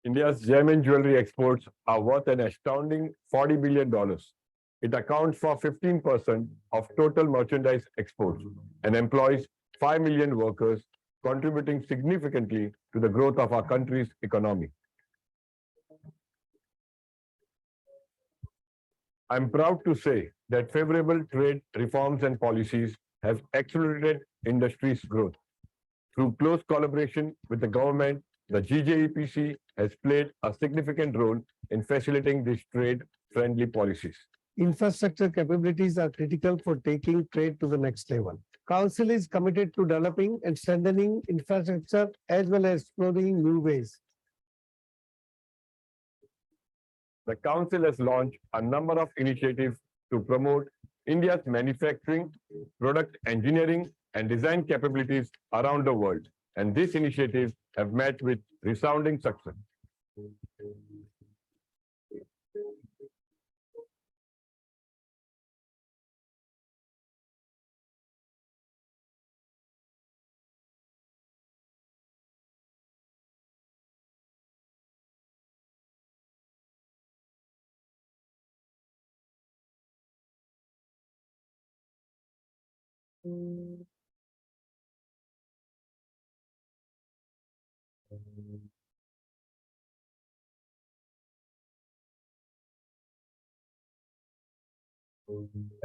India's gem and jewelry exports are worth an astounding $40 billion. It accounts for 15% of total merchandise exports and employs 5 million workers, contributing significantly to the growth of our country's economy. I'm proud to say that favorable trade reforms and policies have accelerated industry's growth. Through close collaboration with the government, the GJEPC has played a significant role in facilitating these trade-friendly policies. Infrastructure capabilities are critical for taking trade to the next level. Council is committed to developing and strengthening infrastructure as well as exploring new ways. The Council has launched a number of initiatives to promote India's manufacturing, product engineering, and design capabilities around the world. And these initiatives have met with resounding success.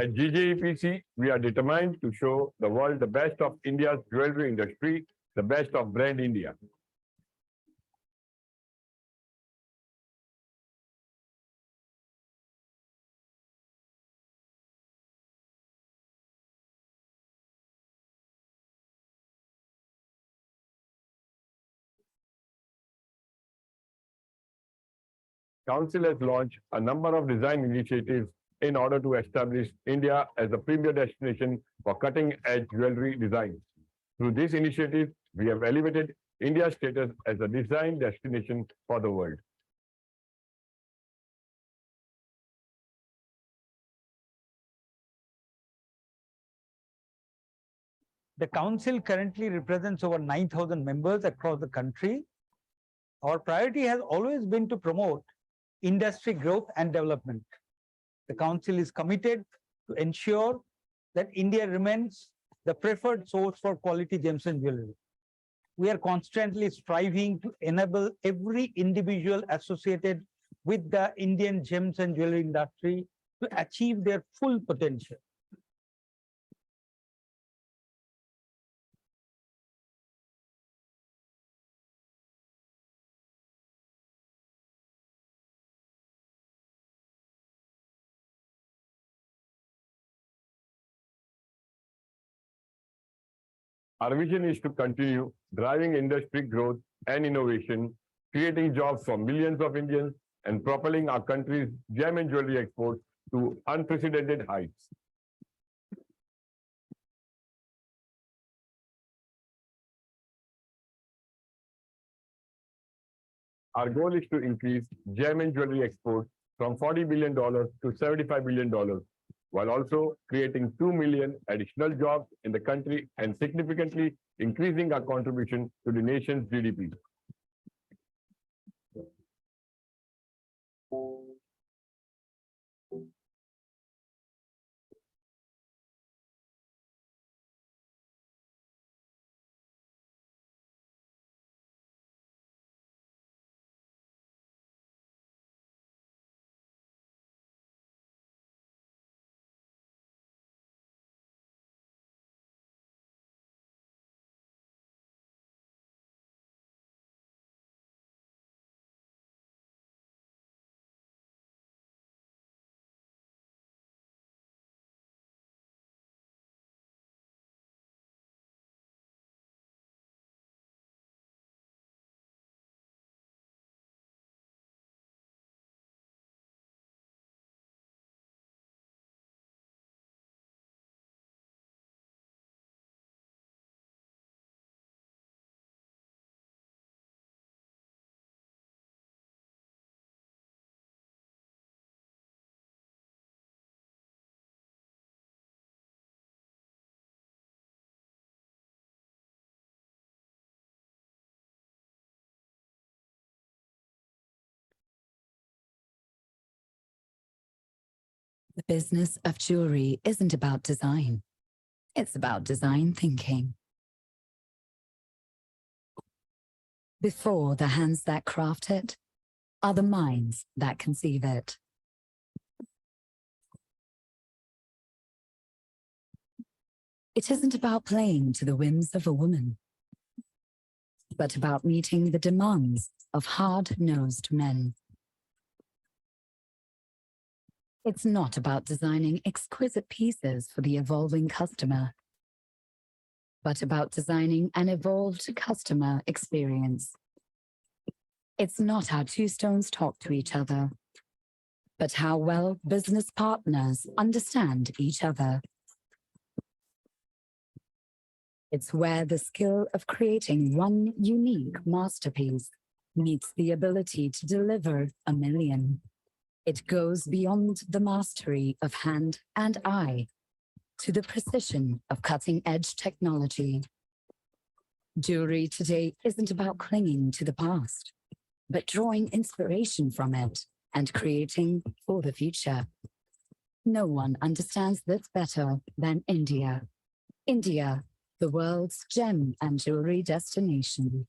At GJEPC, we are determined to show the world the best of India's jewelry industry, the best of brand India. Council has launched a number of design initiatives in order to establish India as a premier destination for cutting-edge jewelry design. Through this initiative, we have elevated India's status as a design destination for the world. The Council currently represents over 9,000 members across the country. Our priority has always been to promote industry growth and development. The Council is committed to ensure that India remains the preferred source for quality gems and jewelry. We are constantly striving to enable every individual associated with the Indian gems and jewelry industry to achieve their full potential. Our vision is to continue driving industry growth and innovation, creating jobs for millions of Indians, and propelling our country's gem and jewelry exports to unprecedented heights. Our goal is to increase gem and jewelry exports from $40 billion to $75 billion, while also creating 2 million additional jobs in the country and significantly increasing our contribution to the nation's GDP. The business of jewelry isn't about design. It's about design thinking. Before the hands that craft it are the minds that conceive it. It isn't about playing to the whims of a woman, but about meeting the demands of hard-nosed men. It's not about designing exquisite pieces for the evolving customer, but about designing an evolved customer experience. It's not how two stones talk to each other, but how well business partners understand each other. It's where the skill of creating one unique masterpiece meets the ability to deliver a million. It goes beyond the mastery of hand and eye to the precision of cutting-edge technology. Jewelry today isn't about clinging to the past, but drawing inspiration from it and creating for the future. No one understands this better than India. India, the world's gem and jewelry destination.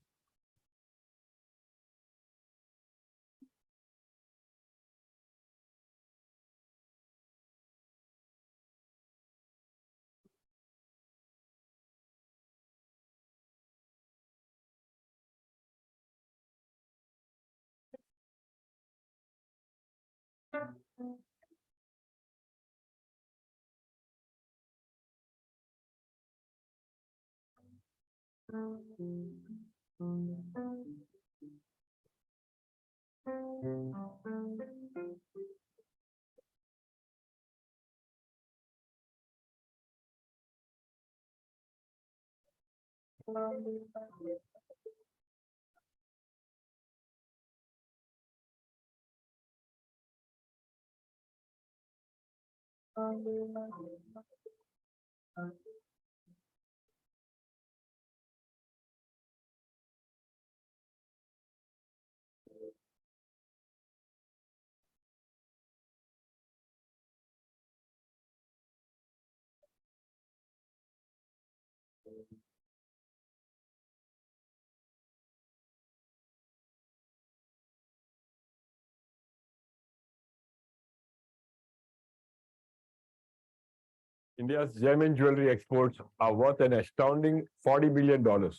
India's gem jewelry exports are worth an astounding $40 billion.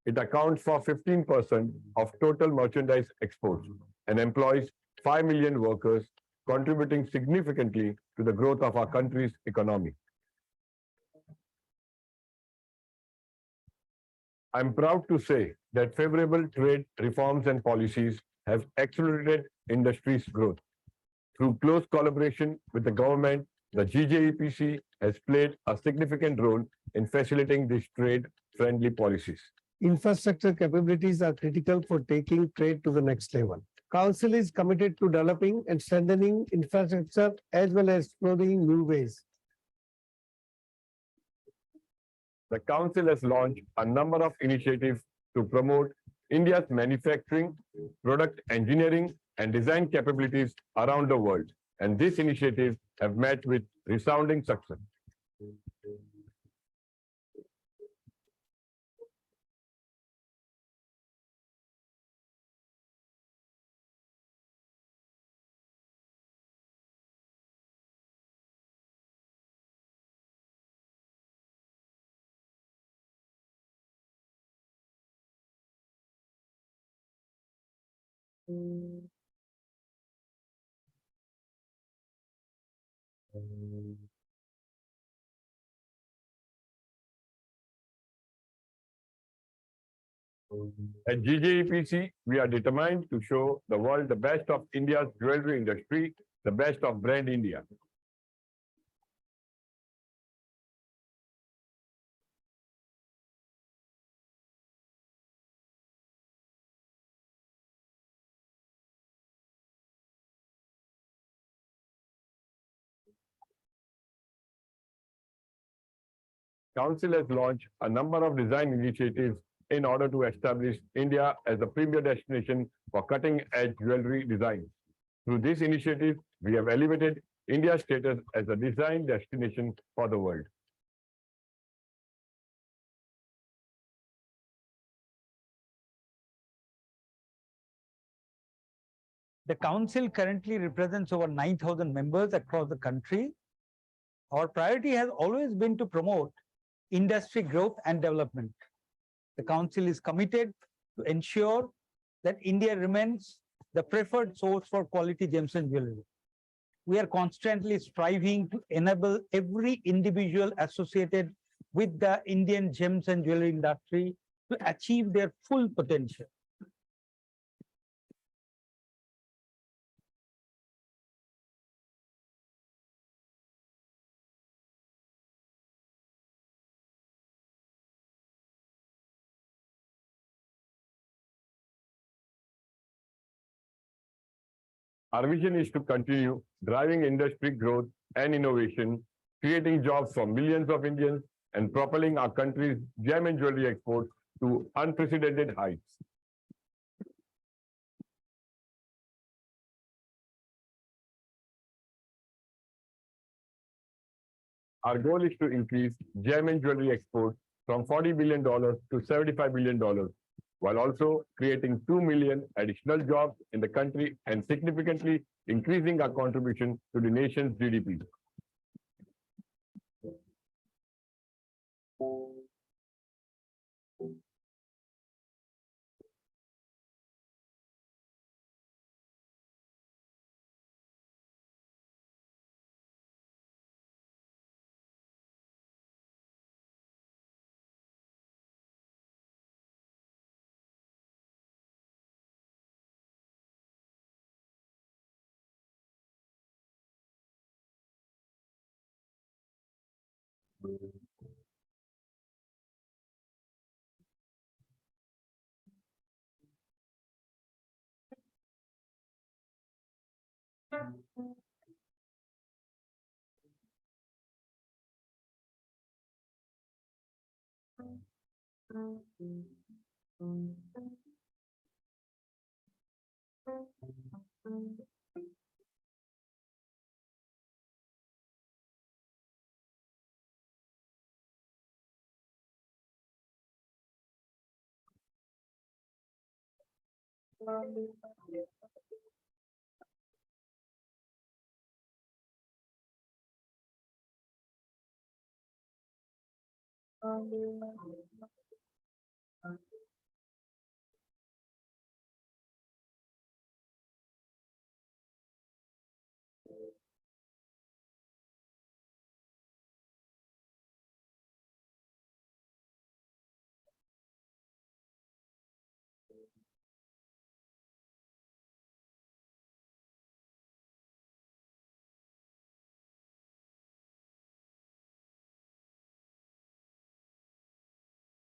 It accounts for 15% of total merchandise exports and employs 5 million workers, contributing significantly to the growth of our country's economy. I'm proud to say that favorable trade reforms and policies have accelerated industry's growth. Through close collaboration with the government, the GJEPC has played a significant role in facilitating these trade-friendly policies. Infrastructure capabilities are critical for taking trade to the next level. Council is committed to developing and strengthening infrastructure as well as exploring new ways. The Council has launched a number of initiatives to promote India's manufacturing, product engineering, and design capabilities around the world. And these initiatives have met with resounding success. At GJEPC, we are determined to show the world the best of India's jewelry industry, the best of brand India. Council has launched a number of design initiatives in order to establish India as a premier destination for cutting-edge jewelry design. Through this initiative, we have elevated India's status as a design destination for the world. The council currently represents over 9,000 members across the country. Our priority has always been to promote industry growth and development. The council is committed to ensure that India remains the preferred source for quality gems and jewelry. We are constantly striving to enable every individual associated with the Indian gems and jewelry industry to achieve their full potential. Our vision is to continue driving industry growth and innovation, creating jobs for millions of Indians, and propelling our country's gem and jewelry exports to unprecedented heights. Our goal is to increase gem and jewelry exports from $40 billion to $75 billion, while also creating 2 million additional jobs in the country and significantly increasing our contribution to the nation's GDP.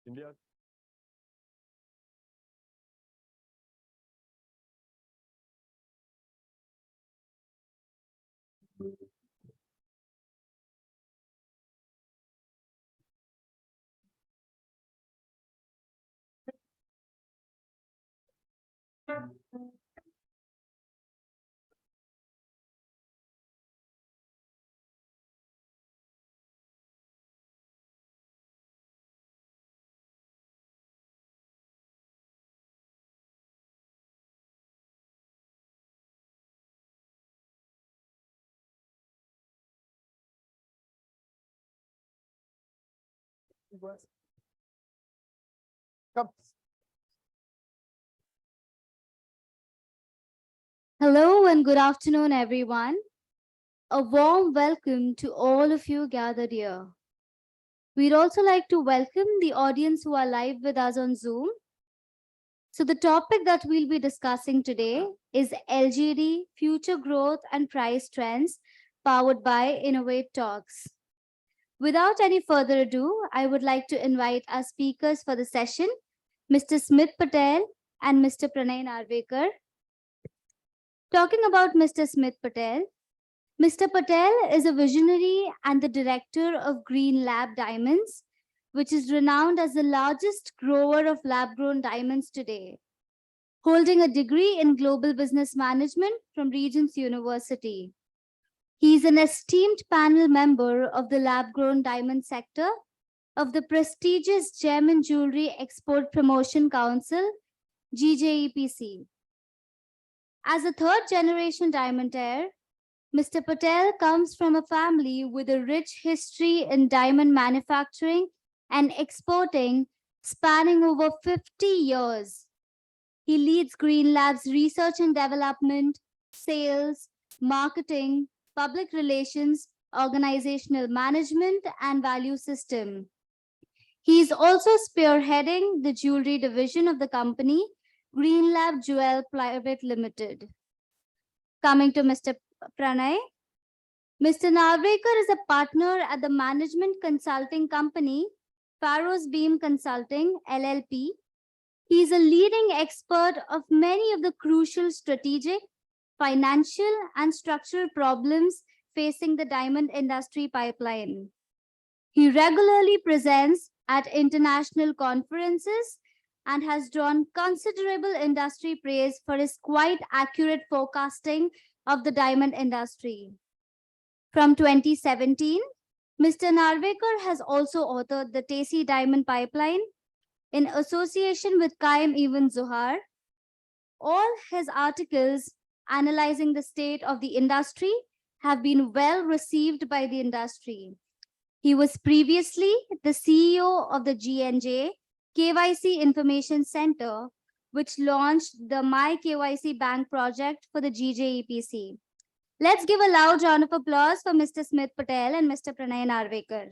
India. Come. Hello and good afternoon, everyone. A warm welcome to all of you gathered here. We'd also like to welcome the audience who are live with us on Zoom. So the topic that we'll be discussing today is LGD, Future Growth and Price Trends, powered by Innovate Talks. Without any further ado, I would like to invite our speakers for the session, Mr. Smit Patel and Mr. Pranay Narvekar. Talking about Mr. Smit Patel, Mr. Patel is a visionary and the director of Green Lab Diamonds, which is renowned as the largest grower of lab-grown diamonds today, holding a degree in global business management from Regents University. He is an esteemed panel member of the lab-grown diamond sector of the prestigious Gem and Jewelry Export Promotion Council, GJEPC. As a third-generation diamond heir, Mr. Patel comes from a family with a rich history in diamond manufacturing and exporting spanning over 50 years. He leads Green Lab's research and development, sales, marketing, public relations, organizational management, and value system. He is also spearheading the jewelry division of the company, Green Lab Jewel Private Limited. Coming to Mr. Pranay, Mr. Narvekar is a partner at the management consulting company, Faros Beam Consulting, LLP. He is a leading expert of many of the crucial strategic, financial, and structural problems facing the diamond industry pipeline. He regularly presents at international conferences and has drawn considerable industry praise for his quite accurate forecasting of the diamond industry. From 2017, Mr. Narvekar has also authored the Tesi Diamond Pipeline in association with Qaim Ibn Zuhar. All his articles analyzing the state of the industry have been well received by the industry. He was previously the CEO of the GNJ KYC Information Center, which launched the My KYC Bank project for the GJEPC. Let's give a loud round of applause for Mr. Smit Patel and Mr. Pranay Narvekar.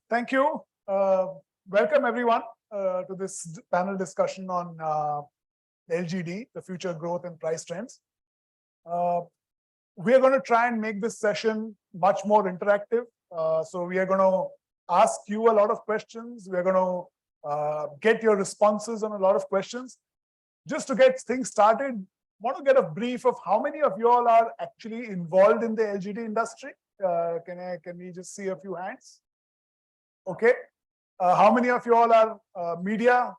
Thank you. Welcome everyone to this panel discussion on LGD, the future growth and price trends. We are going to try and make this session much more interactive. So we are going to ask you a lot of questions. We are going to get your responses on a lot of questions. Just to get things started, I want to get a brief of how many of you all are actually involved in the LGD industry. Can we just see a few hands? Okay. How many of you all are media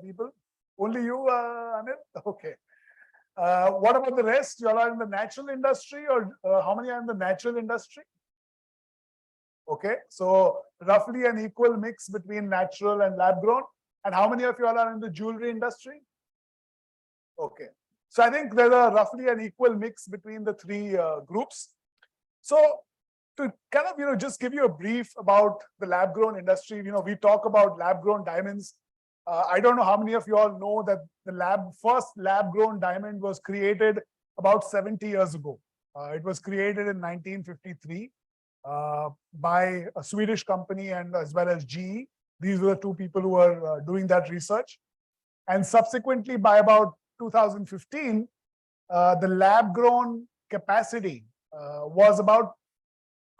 people? Only you, Anil? Okay. What about the rest? You all are in the natural industry, or how many are in the natural industry? Okay, so roughly an equal mix between natural and lab grown. And how many of you all are in the jewelry industry? Okay, so I think there's a roughly an equal mix between the three groups. So to kind of, just give you a brief about the lab grown industry, we talk about lab grown diamonds. I don't know how many of you all know that the first lab grown diamond was created about 70 years ago. It was created in 1953 by a Swedish company and as well as GE. These were the two people who were doing that research. And subsequently, by about 2015, the lab grown capacity was about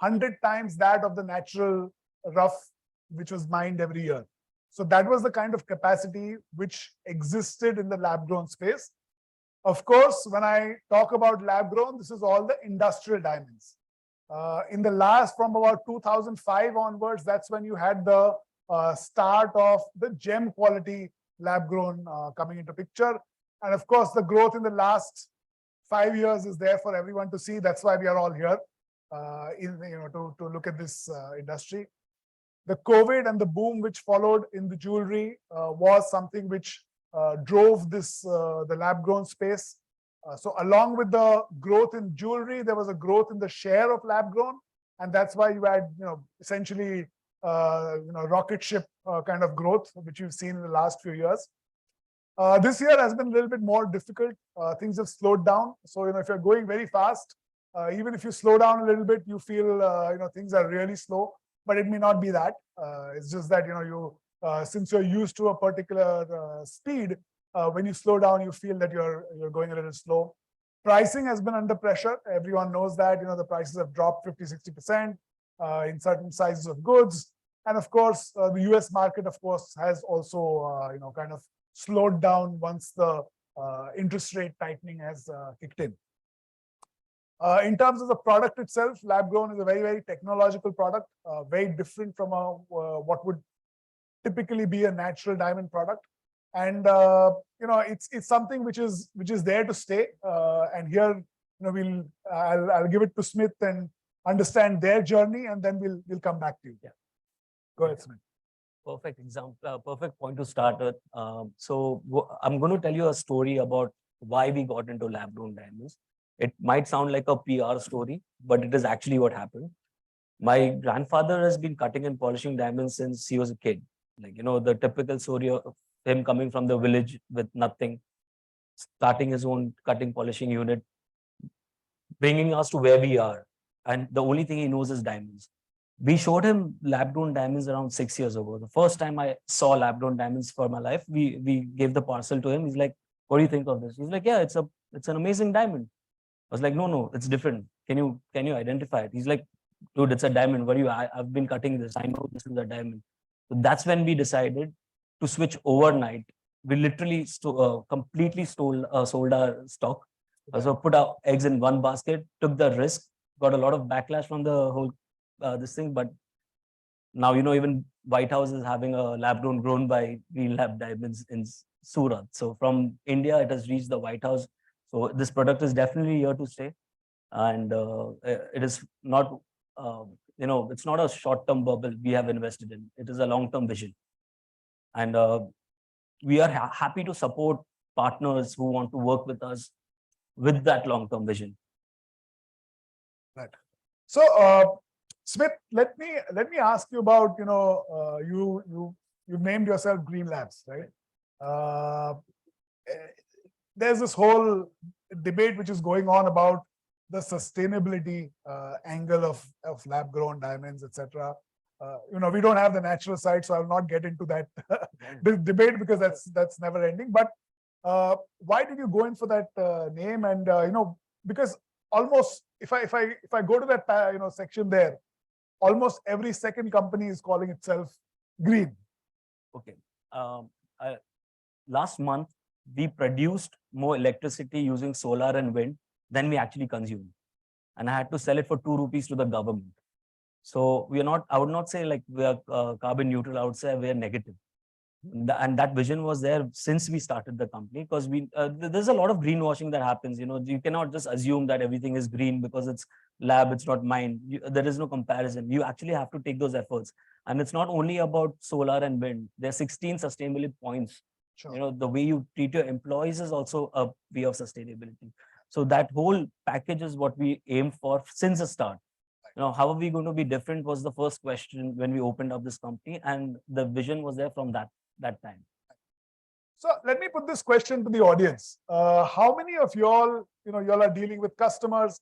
100 times that of the natural rough, which was mined every year. So that was the kind of capacity which existed in the lab grown space. Of course, when I talk about lab grown, this is all the industrial diamonds. In the last, from about 2005 onwards, that's when you had the start of the gem quality lab grown coming into picture. And of course, the growth in the last 5 years is there for everyone to see. That's why we are all here, to look at this industry. The COVID and the boom which followed in the jewelry was something which drove this the lab grown space. So along with the growth in jewelry, there was a growth in the share of lab grown, and that's why you had essentially rocket ship kind of growth which you've seen in the last few years. This year has been a little bit more difficult. Things have slowed down. So if you're going very fast, even if you slow down a little bit, you feel things are really slow. But it may not be that. It's just that since you're used to a particular speed, when you slow down, you feel that you're going a little slow. Pricing has been under pressure. Everyone knows that the prices have dropped 50-60% in certain sizes of goods. And of course, the US market, of course, has also kind of slowed down once the interest rate tightening has kicked in. In terms of the product itself, lab grown is a very, very technological product, very different from what would typically be a natural diamond product. And it's something which is there to stay. And here, I'll give it to Smit and understand their journey, and then we'll come back to you. Yeah. Go ahead, Smit. Perfect example, perfect point to start with. So I'm going to tell you a story about why we got into lab grown diamonds. It might sound like a PR story, but it is actually what happened. My grandfather has been cutting and polishing diamonds since he was a kid. Like, the typical story of him coming from the village with nothing, starting his own cutting polishing unit, bringing us to where we are. And the only thing he knows is diamonds. We showed him lab grown diamonds around 6 years ago. The first time I saw lab grown diamonds for my life, we gave the parcel to him. He's like, "What do you think of this?" He's like, "Yeah, it's an amazing diamond." I was like, no, it's different. Can you identify it? He's like, "Dude, it's a diamond. What are you? I've been cutting this. I know this is a diamond." So that's when we decided to switch overnight. We literally completely sold our stock. So put our eggs in one basket, took the risk, got a lot of backlash from the whole this thing. But now, even White House is having a lab grown by Green Lab Diamonds in Surat. So from India, it has reached the White House. So this product is definitely here to stay, and it is not, it's not a short-term bubble we have invested in. It is a long-term vision, and we are happy to support partners who want to work with us with that long-term vision. Right. So, Smit, let me ask you about you named yourself Green Labs, right? There's this whole debate which is going on about the sustainability angle of lab grown diamonds, etc. We don't have the natural side, so I'll not get into that debate because that's never ending. But why did you go in for that name? And because almost if I go to that section there, almost every second company is calling itself green. Okay. Last month, we produced more electricity using solar and wind than we actually consumed. And I had to sell it for 2 rupees to the government. So we are not, I would not say like we are carbon neutral, I would say we are negative. And that vision was there since we started the company, because there's a lot of greenwashing that happens. You cannot just assume that everything is green because it's lab, it's not mine. There is no comparison. You actually have to take those efforts. And it's not only about solar and wind. There are 16 sustainability points. Sure. The way you treat your employees is also a way of sustainability. So that whole package is what we aim for since the start. how are we going to be different was the first question when we opened up this company, and the vision was there from that time. So let me put this question to the audience. How many of y'all, y'all are dealing with customers?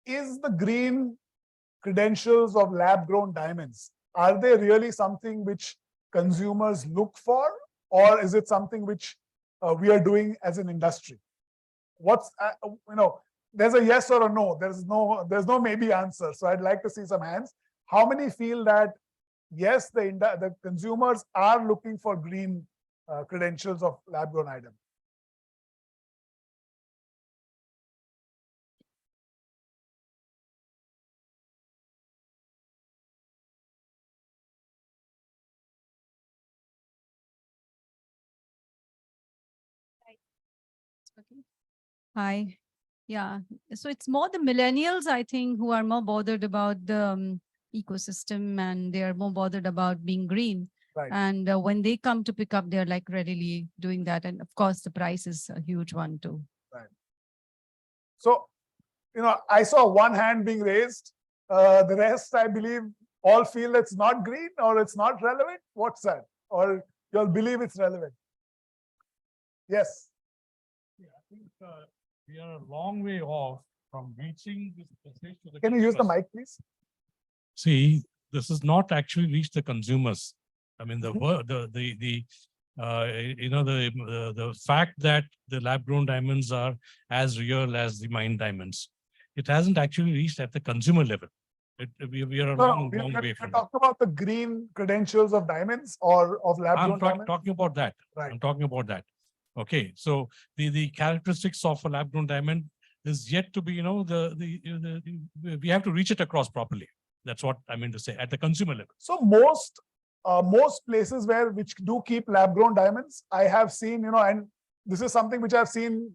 Is the green credentials of lab-grown diamonds, are they really something which consumers look for, or is it something which we are doing as an industry? What's, there's a yes or a no. There's no maybe answer. So I'd like to see some hands. How many feel that yes, the consumers are looking for green credentials of lab-grown items? Okay. Hi. Yeah. So it's more the millennials, I think, who are more bothered about the ecosystem, and they are more bothered about being green. Right. And when they come to pick up, they're like readily doing that. And of course, the price is a huge one too. Right. So, I saw one hand being raised. The rest, I believe, all feel it's not green or it's not relevant. What's that? Or you'll believe it's relevant? Yes. Yeah, I think we are a long way off from reaching this message to the Can you use the consumers. mic, please? See, this has not actually reached the consumers. I mean, the fact that the lab-grown diamonds are as real as the mined diamonds, it hasn't actually reached at the consumer level. We are a long way We're from that. talking about the green credentials of diamonds or of lab-grown diamonds. Talking about that. Right. I'm talking about that. Okay, so the characteristics of a lab-grown diamond is yet to be, we have to reach it across properly. That's what I mean to say at the consumer level. So most places which do keep lab-grown diamonds, I have seen, and this is something which I've seen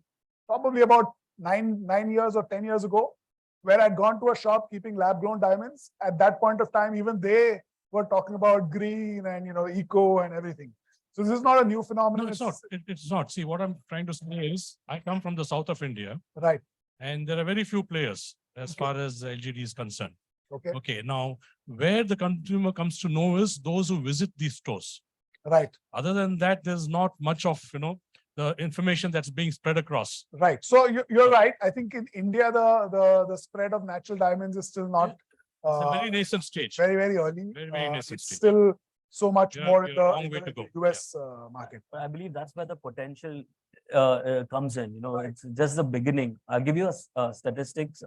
probably about nine years or 10 years ago, where I'd gone to a shop keeping lab-grown diamonds. At that point of time, even they were talking about green and eco and everything. So this is not a new phenomenon. No, it's not. It's not. See, what I'm trying to say is, I come from the south of India, Right. and there are very few players as far as LGD is concerned. Okay. Okay. Now, where the consumer comes to know is those who visit these stores. Right. Other than that, there's not much of the information that's being spread across. Right. So you're right. I think in India the spread of natural diamonds is still not. It's a very nascent stage. Very early. Very nascent it's stage. still so much more in a long way to the go. US market. But I believe that's where the potential comes in. It's just the beginning. I'll give you a statistics.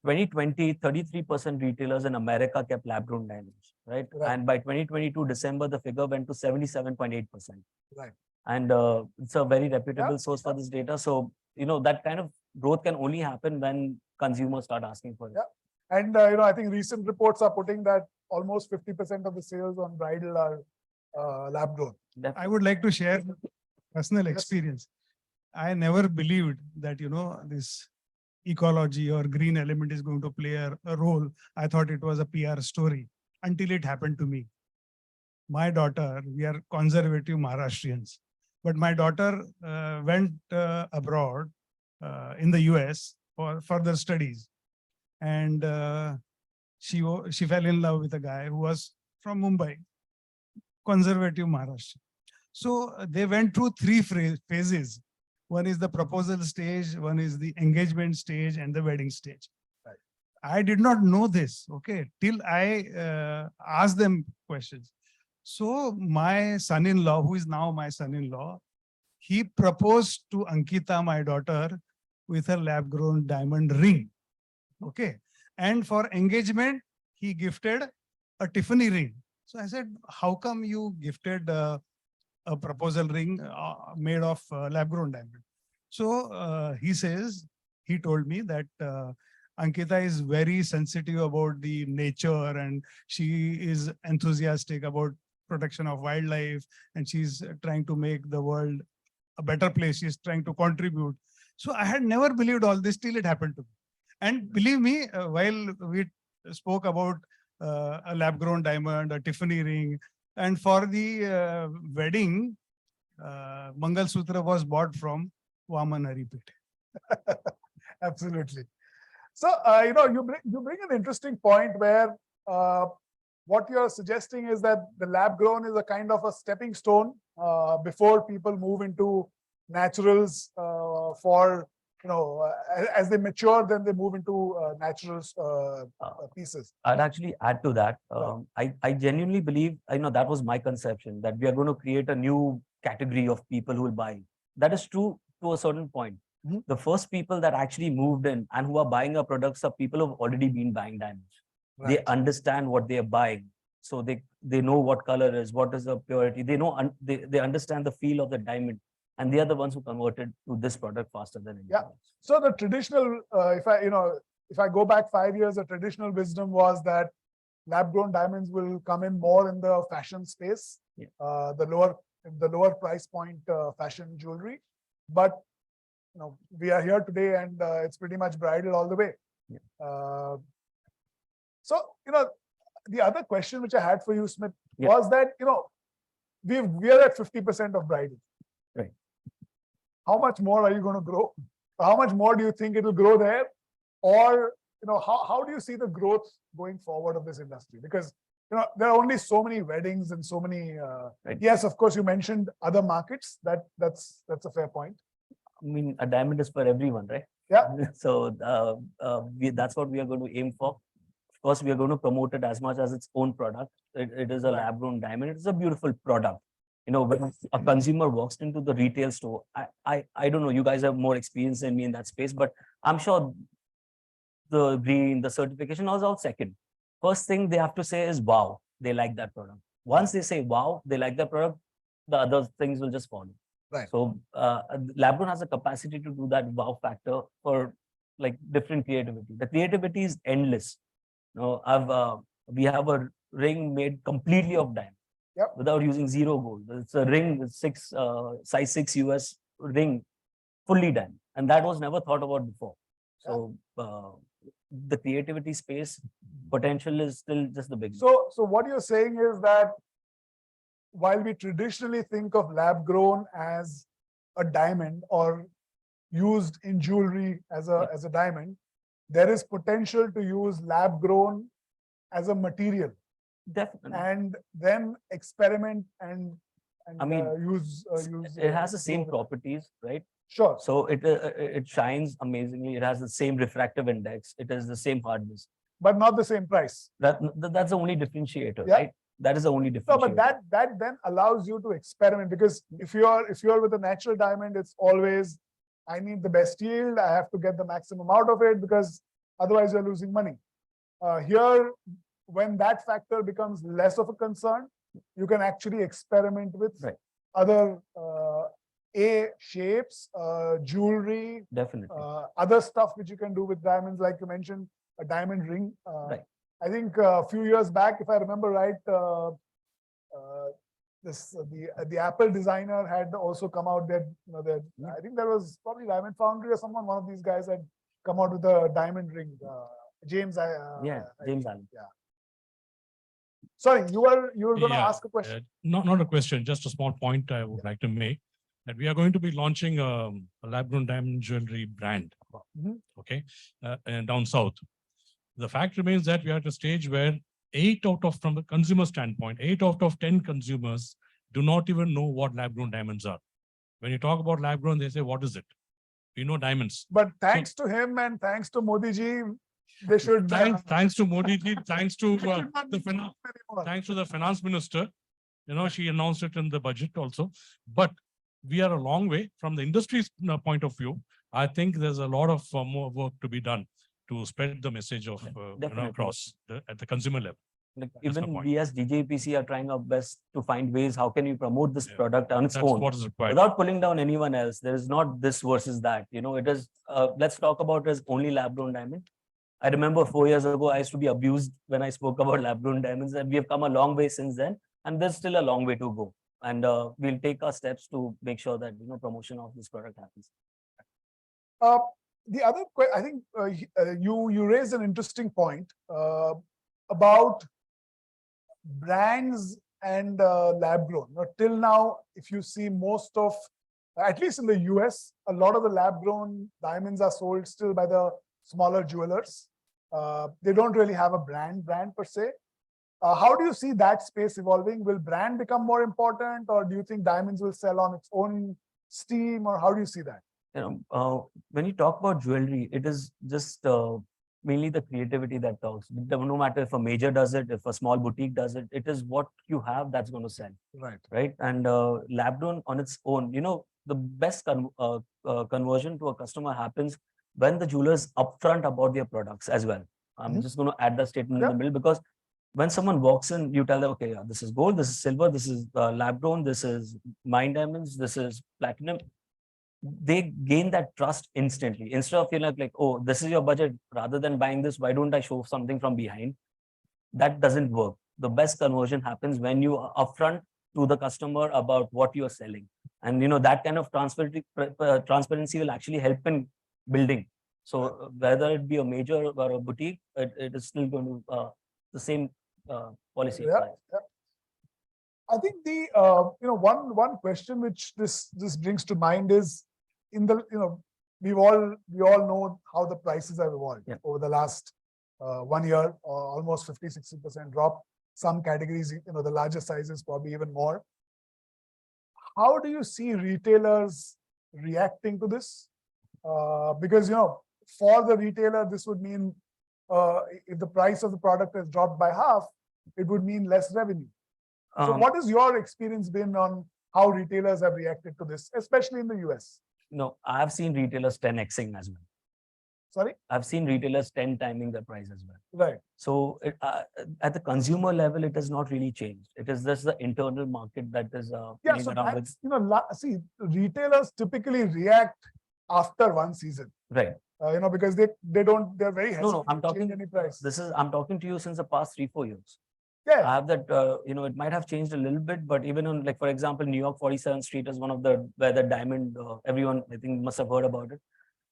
2020, 33% retailers in America kept lab-grown diamonds, right? And by 2022 December, the figure went to 77.8%. Right. And it's a very reputable source for this data. So, that kind of growth can only happen when consumers start asking for it. Yeah. And, I think recent reports are putting that almost 50% of the sales on bridal are lab-grown. I would like to share personal Yes. experience. I never believed that, this ecology or green element is going to play a role. I thought it was a PR story until it happened to me. My daughter, we are conservative Maharashtrians, but my daughter went abroad in the US for further studies. And she fell in love with a guy who was from Mumbai, conservative Maharashtra. So they went through three phases. One is the proposal stage, one is the engagement stage, and the wedding stage. Right. I did not know this, okay, till I asked them questions. So my son-in-law, who is now my son-in-law, he proposed to Ankita, my daughter, with a lab-grown diamond ring. Okay. And for engagement, he gifted a Tiffany ring. So I said, how come you gifted a proposal ring made of lab-grown diamond? So he told me that Ankita is very sensitive about the nature, and she is enthusiastic about protection of wildlife, and she's trying to make the world a better place. She's trying to contribute. So I had never believed all this till it happened to me. And believe me, while we spoke about a lab-grown diamond, a Tiffany ring, and for the wedding, Mangal Sutra was bought from Vaman Haripet. Absolutely. So, you bring an interesting point where what you're suggesting is that the lab grown is a kind of a stepping stone before people move into naturals for, as they mature, then they move into naturals pieces. I'd actually add to that. Right. I genuinely believe, that was my conception, that we are going to create a new category of people who will buy. That is true to a certain point. Mhm. The first people that actually moved in and who are buying our products are people who have already been buying diamonds. They Right. understand what they are buying. So they know what color is, what is the purity. They know, they understand the feel of the diamond. And they are the ones who converted to this product faster than anything Yeah. else. So the traditional, if I go back 5 years, the traditional wisdom was that lab-grown diamonds will come in more in the fashion space, Yeah. the lower price point fashion jewelry. But we are here today, and it's pretty much bridal all the way. Yeah. So the other question which I had for you, Smit, Yeah. was that we are at 50% of bridal. Right. How much more are you going to grow? How much more do you think it will grow there? Or how do you see the growth going forward of this industry? Because there are only so many weddings and so many. Right. Yes, of course, you mentioned other markets. That's a fair point. I mean, a diamond is for everyone, right? Yeah. So that's what we are going to aim for. Of course, we are going to promote it as much as its own product. It is a Right. lab-grown diamond. It's a beautiful product. When a consumer walks into the retail store, I don't know, you guys have more experience than me in that space, but I'm sure the green, the certification was all second. First thing they have to say is, wow, they like that product. Once they say, wow, they like that product, the other things will just follow. Right. So lab-grown has a capacity to do that wow factor for like different creativity. The creativity is endless. We have a ring made completely of diamond. Yep. Without using zero gold. It's a ring with size 6 US ring, fully done. And that was never thought about before. So the creativity space potential is still just the beginning. So what you're saying is that while we traditionally think of lab grown as a diamond or used in jewelry as a diamond, there is potential to use lab grown as a material. Definitely. And then experiment and I mean, use. It has the same properties, right? Sure. So it shines amazingly. It has the same refractive index. It is the same hardness. But not the same price. That's the only differentiator, Yeah. right? That is the only differentiator. No, but that then allows you to experiment, because if you're with a natural diamond, it's always, I need the best yield. I have to get the maximum out of it, because otherwise you're losing money. Here, when that factor becomes less of a concern, you can actually experiment with Right. other shapes, jewelry, Definitely. other stuff which you can do with diamonds, like you mentioned, a diamond ring. Right. I think a few years back, if I remember right, the Apple designer had also come out that I think there was probably Diamond Foundry or someone, one of these guys had come out with a diamond ring. James, James Allen. Yeah. Sorry, you were going to ask a question. Not a question, just a small point I would like to make. That we are going to be launching a lab-grown diamond jewelry brand, okay, and down south. The fact remains that we are at a stage where from the consumer standpoint, 8 out of 10 consumers do not even know what lab-grown diamonds are. When you talk about lab-grown, they say, what is it? We know diamonds. But thanks to him and thanks to Modi ji, they should. Thanks to Modi ji, thanks to the finance minister. She announced it in the budget also. But we are a long way from the industry's point of view. I think there's a lot of more work to be done to spread the message of across at the consumer level. Like That's my even point. we as DJPC are trying our best to find ways how can we promote this product on its That's own what is required. without pulling down anyone else. There is not this versus that. It is. Let's talk about it as only lab-grown diamond. I remember 4 years ago I used to be abused when I spoke about lab-grown diamonds, and we have come a long way since then. And there's still a long way to go. And we'll take our steps to make sure that promotion of this product happens. The other, I think you raised an interesting point about brands and lab grown. Till now, if you see most of, at least in the US, a lot of the lab grown diamonds are sold still by the smaller jewelers. They don't really have a brand per se. How do you see that space evolving? Will brand become more important, or do you think diamonds will sell on its own steam, or how do you see that? When you talk about jewelry, it is just mainly the creativity that talks. No matter if a major does it, if a small boutique does it, it is what you have that's going to sell. Right. Right. And lab-grown on its own, the best conversion to a customer happens when the jeweler is upfront about their products as well. I'm just going to add that statement in the middle, because when someone walks in, you tell them, okay, yeah, this is gold, this is silver, this is lab-grown, this is mine diamonds, this is platinum. They gain that trust instantly. Instead of feeling like, oh, this is your budget, rather than buying this, why don't I show something from behind? That doesn't work. The best conversion happens when you are upfront to the customer about what you are selling. And that kind of transparency will actually help in building. So whether it be a major or a boutique, it is still going to the same policy. Yeah. I think the one question which this brings to mind is, in the we all know how the prices have evolved over the last 1 year, almost 50-60% drop. Some categories, the larger sizes probably even more. How do you see retailers reacting to this? Because for the retailer, this would mean if the price of the product has dropped by half, it would mean less revenue. So what has your experience been on how retailers have reacted to this, especially in the US? No, I've seen retailers 10xing as well. Sorry? I've seen retailers 10 timing the price as well. Right. So at the consumer level, it has not really changed. It is just the internal market that is playing so around with. that's, see, retailers typically react after one season. Right. Because they're very hesitant No, I'm to change talking any price. I'm talking to you since the past 3-4 years. Yeah. I have that, it might have changed a little bit, but even on, like, for example, New York 47th Street is one of where the diamond, everyone I think must have heard about it.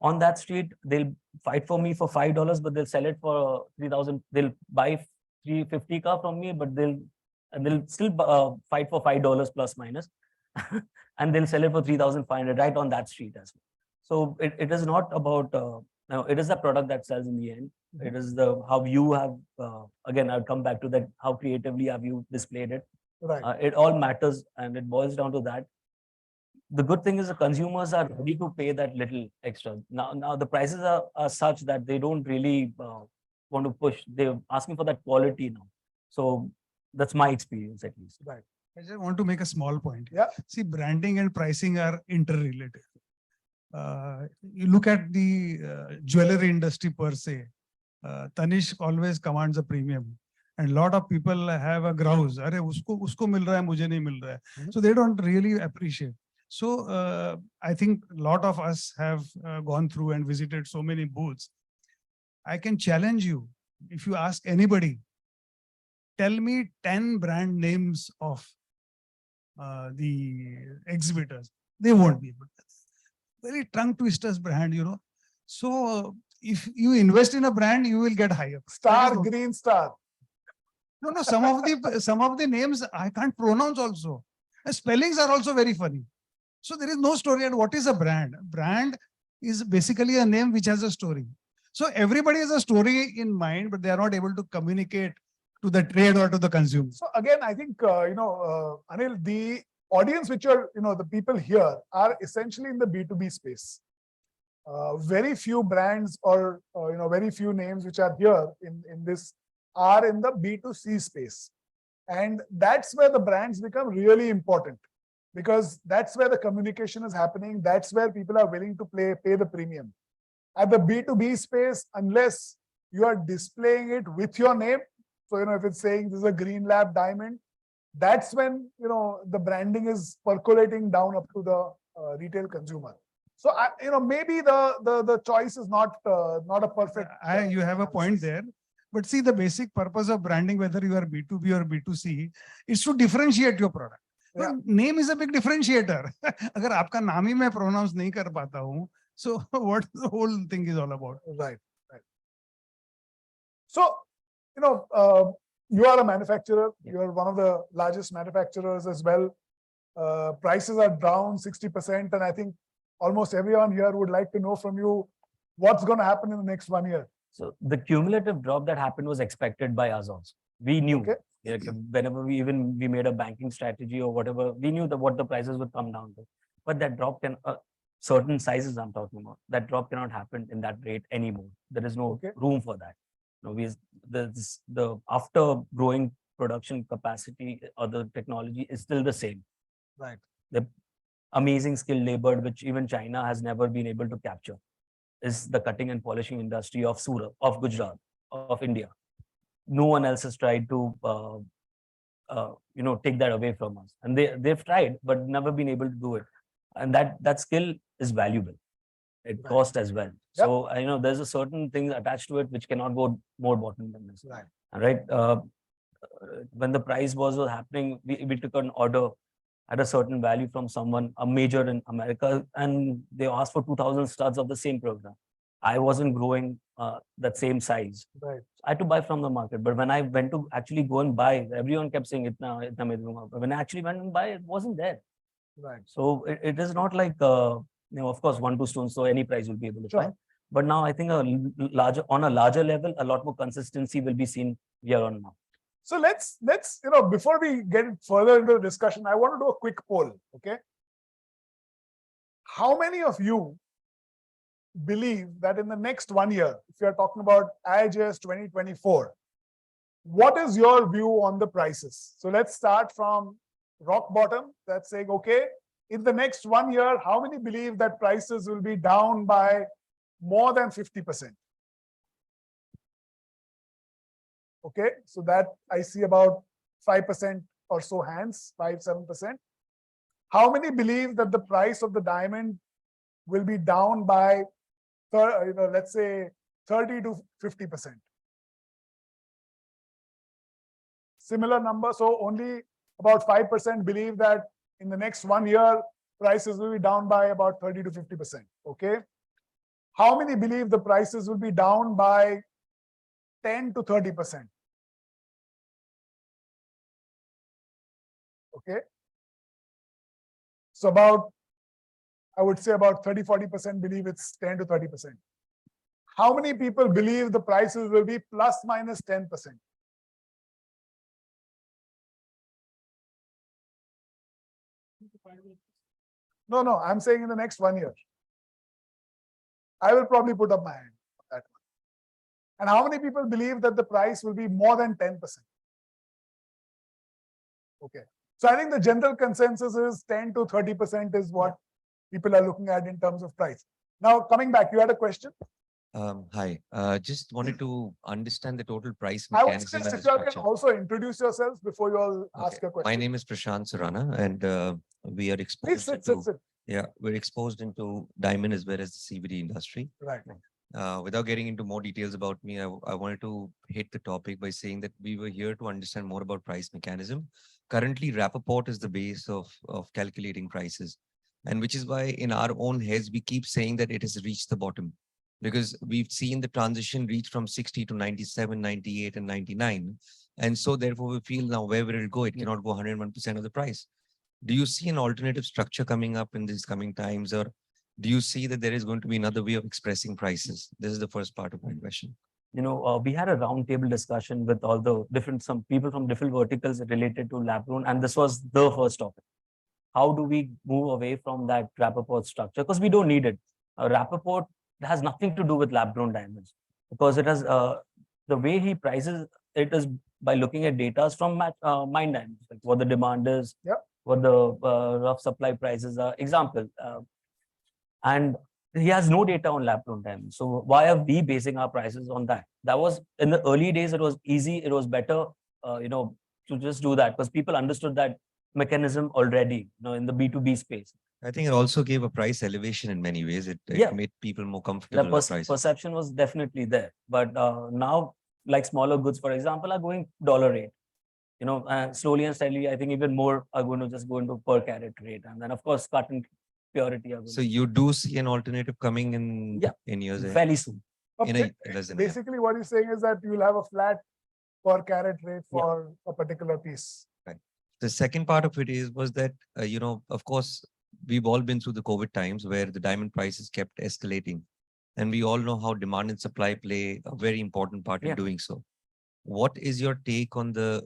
On that street, they'll fight for me for $5, but they'll sell it for 3,000. They'll buy 350 car from me, but they'll still fight for $5 plus minus, and they'll sell it for 3,500 right on that street as well. So it is not about, it is the product that sells in the end. It is how you have, again, I'll come back to that, how creatively have you displayed it. Right. It all matters, and it boils down to that. The good thing is the consumers are ready to pay that little extra. Now the prices are such that they don't really want to push. They're asking for that quality now. So that's my experience, at least. Right. I just want to make a small point. Yeah. See, branding and pricing are interrelated. You look at the jewelry industry per se. Tanishq always commands a premium, and a lot of people have a grouse. Arey, usko mil raha hai, mujhe nahi mil raha hai. So they don't really appreciate. So I think a lot of us have gone through and visited so many booths. I can challenge you, if you ask anybody, tell me 10 brand names of the exhibitors. They won't be able to. Very tongue twisters brand, So if you invest in a brand, you will get higher. Star, Green Star. No, some of the names I can't pronounce also. The spellings are also very funny. So there is no story. And what is a brand? Brand is basically a name which has a story. So everybody has a story in mind, but they are not able to communicate to the trade or to the consumer. So again, I think, Anil, the audience which are, the people here are essentially in the B2B space. Very few brands or, very few names which are here in this are in the B2C space. And that's where the brands become really important, because that's where the communication is happening. That's where people are willing to pay the premium. At the B2B space, unless you are displaying it with your name, so, if it's saying this is a Green Lab diamond, that's when, the branding is percolating down up to the retail consumer. So, maybe the choice is not a perfect. You have a point there. But see, the basic purpose of branding, whether you are B2B or B2C, is to differentiate your product. Yeah. Name is a big differentiator. Agar aapka naam hi main pronounce nahi kar pata hu, so what the whole thing is all about. Right. So, you are a manufacturer. You are one of the largest manufacturers as well. Prices are down 60%. And I think almost everyone here would like to know from you, what's going to happen in the next 1 year? So the cumulative drop that happened was expected by us also. We knew. Okay. Like, whenever we made a banking strategy or whatever, we knew that what the prices would come down to. But that drop can certain sizes I'm talking about, that drop cannot happen in that rate anymore. There is no Okay. room for that. No, the after growing production capacity or the technology is still the same. Right. The amazing skilled labor, which even China has never been able to capture, is the cutting and polishing industry of Surat, of Gujarat, of India. No one else has tried to, take that away from us. And they've tried, but never been able to do it. And that skill is valuable. It Right. costs as well. So, there's a certain thing attached to it which cannot go more bottom than this. Right. Right. When the price was happening, we took an order at a certain value from someone, a major in America, and they asked for 2,000 studs of the same program. I wasn't growing that same size. Right. I had to buy from the market. But when I went to actually go and buy, everyone kept saying, itna mein dunga. But when I actually went and buy, it wasn't there. Right. So it is not like, of course, 1, 2 stones, so any price will be able to Sure. find. But now I think on a larger level, a lot more consistency will be seen year on now. So let's before we get further into the discussion, I want to do a quick poll. Okay. How many of you believe that in the next 1 year, if you're talking about IIJS 2024, what is your view on the prices? So let's start from rock bottom. That's saying, okay, in the next 1 year, how many believe that prices will be down by more than 50%? Okay, so that I see about 5% or so hands, 5-7%. How many believe that the price of the diamond will be down by, let's say 30 to 50%? Similar number, so only about 5% believe that in the next 1 year, prices will be down by about 30 to 50%. Okay. How many believe the prices will be down by 10 to 30%? Okay. So I would say about 30-40% believe it's 10 to 30%. How many people believe the prices will be plus minus 10%? No, I'm saying in the next 1 year. I will probably put up my hand on that one. And how many people believe that the price will be more than 10%? Okay. So I think the general consensus is 10 to 30% is what people are looking at in terms of price. Now, coming back, you had a question? Hi, just wanted to understand the total price I would mechanism suggest and if the you can structure. also introduce yourselves before you all ask your question. My name is Prashant Surana, and we are Please exposed sit. we're exposed into diamond as well as the CVD industry. Right. Without getting into more details about me, I wanted to hit the topic by saying that we were here to understand more about price mechanism. Currently, Rappaport is the base of calculating prices, and which is why in our own heads, we keep saying that it has reached the bottom, because we've seen the transition reach from 60 to 97, 98, and 99. And so therefore, we feel now where will it go? It cannot go 101% of the price. Do you see an alternative structure coming up in these coming times, or do you see that there is going to be another way of expressing prices? This is the first part of my question. We had a roundtable discussion with all the some people from different verticals related to lab-grown, and this was the first topic. How do we move away from that Rappaport structure? Because we don't need it. Rappaport has nothing to do with lab-grown diamonds, because it has the way he prices it is by looking at data from mine diamonds, like what the demand is, what the rough supply prices are. Example, and he has no data on lab-grown diamonds. So why are we basing our prices on that? That was in the early days. It was easy. It was better, to just do that, because people understood that mechanism already, in the B2B space. I think it also gave a price elevation in many ways. It made people more comfortable with the price. Perception was definitely there. But now, like smaller goods, for example, are going dollar rate. And slowly and steadily, I think even more are going to just go into per carat rate. And then, of course, cut and purity. So you do see an alternative coming in years ahead? Fairly soon. Basically, what he's saying is that you'll have a flat per carat rate for a particular piece. Right. The second part of it was that, of course, we've all been through the COVID times where the diamond prices kept escalating. And we all know how demand and supply play a very important part in Yeah. doing so. What is your take on the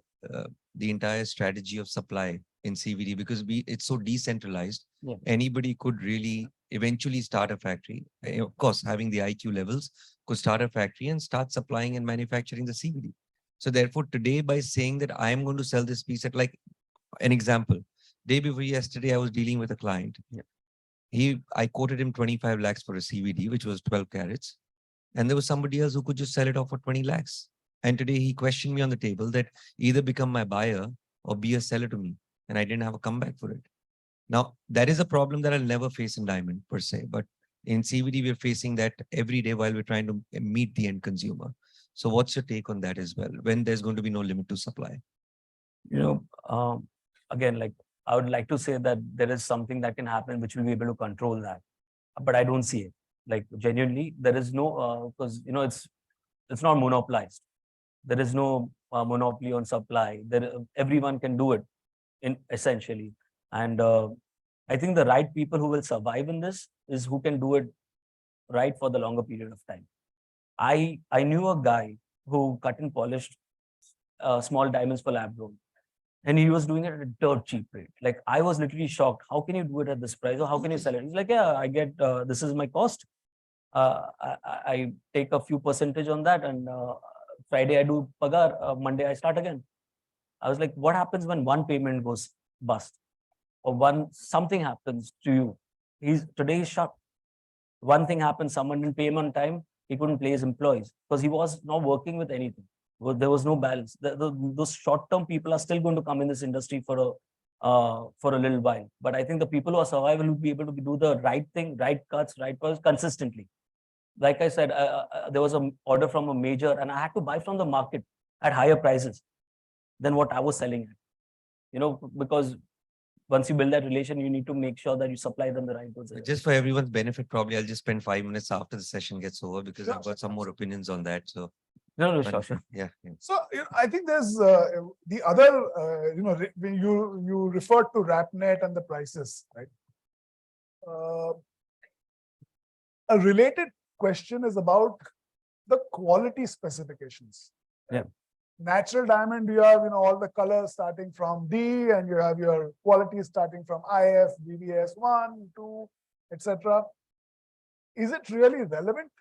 entire strategy of supply in CVD? Because it's so decentralized. Yeah. Anybody could really eventually start a factory. Of course, having the IQ levels, could start a factory and start supplying and manufacturing the CVD. So therefore, today, by saying that I am going to sell this piece at, like, an example, day before yesterday, I was dealing with a client. Yeah. I quoted him 25 lakhs for a CVD, which was 12 carats. And there was somebody else who could just sell it off for 20 lakhs. And today he questioned me on the table that either become my buyer or be a seller to me. And I didn't have a comeback for it. Now, that is a problem that I'll never face in diamond per se. But in CVD, we're facing that every day while we're trying to meet the end consumer. So what's your take on that as well, when there's going to be no limit to supply? Again, like, I would like to say that there is something that can happen which will be able to control that, but I don't see it. Like, genuinely, there is no, because it's not monopolized. There is no monopoly on supply. Everyone can do it, in essentially, and I think the right people who will survive in this is who can do it right for the longer period of time. I knew a guy who cut and polished small diamonds for lab grown. And he was doing it at a dirt cheap rate. Like, I was literally shocked. How can you do it at this price? Or how can you sell it? He's like, yeah, I get, this is my cost. I take a few percentage on that. And Friday I do pagar, Monday I start again. I was like, what happens when one payment goes bust? Or something happens to you? Today he's shocked. One thing happens, someone didn't pay him on time. He couldn't pay his employees because he was not working with anything. There was no balance. Those short-term people are still going to come in this industry for a little while. But I think the people who are survival will be able to do the right thing, right cuts, right calls consistently. Like I said, there was an order from a major, and I had to buy from the market at higher prices than what I was selling at. Because once you build that relation, you need to make sure that you supply them the right goods. Just for everyone's benefit, probably I'll just spend 5 minutes after the session gets over because Sure, I've got some more opinions on that. So No, but- sure. yeah. So I think there's the other, when you referred to RapNet and the prices, right? A related question is about the quality specifications. Yeah. Natural diamond, you have all the colors starting from D, and you have your quality starting from IF, BBS 1, 2, etc. Is it really relevant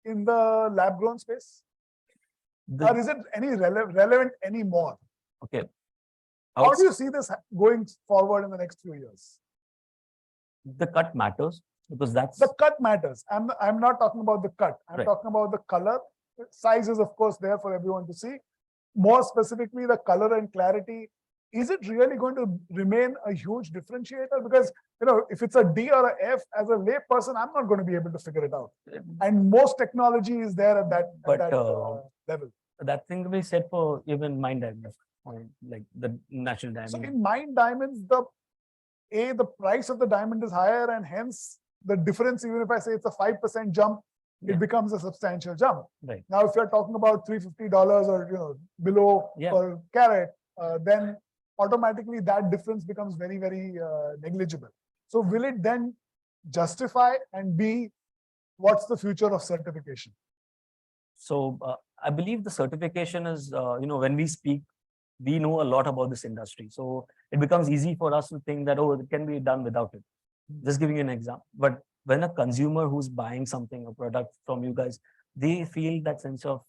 in the lab grown space? Or is it any relevant anymore? Okay. How do you see this going forward in the next few years? The cut matters because that's The cut matters. I'm not talking about the cut. I'm Right. talking about the color. Size is, of course, there for everyone to see. More specifically, the color and clarity. Is it really going to remain a huge differentiator? Because if it's a D or a F, as a lay person, I'm not going to be able to figure it out. And most technology is there at that, But, level. that thing we said for even mine diamonds, like the natural So diamond. in mine diamonds, the price of the diamond is higher, and hence the difference, even if I say it's a 5% jump, Yeah. it becomes a substantial jump. Right. Now, if you're talking about $350 or below Yeah. per carat, then automatically that difference becomes very, very negligible. So will it then justify and be what's the future of certification? So I believe the certification is, when we speak, we know a lot about this industry. So it becomes easy for us to think that, oh, it can be done without it. Just giving you an example. But when a consumer who's buying something, a product from you guys, they feel that sense of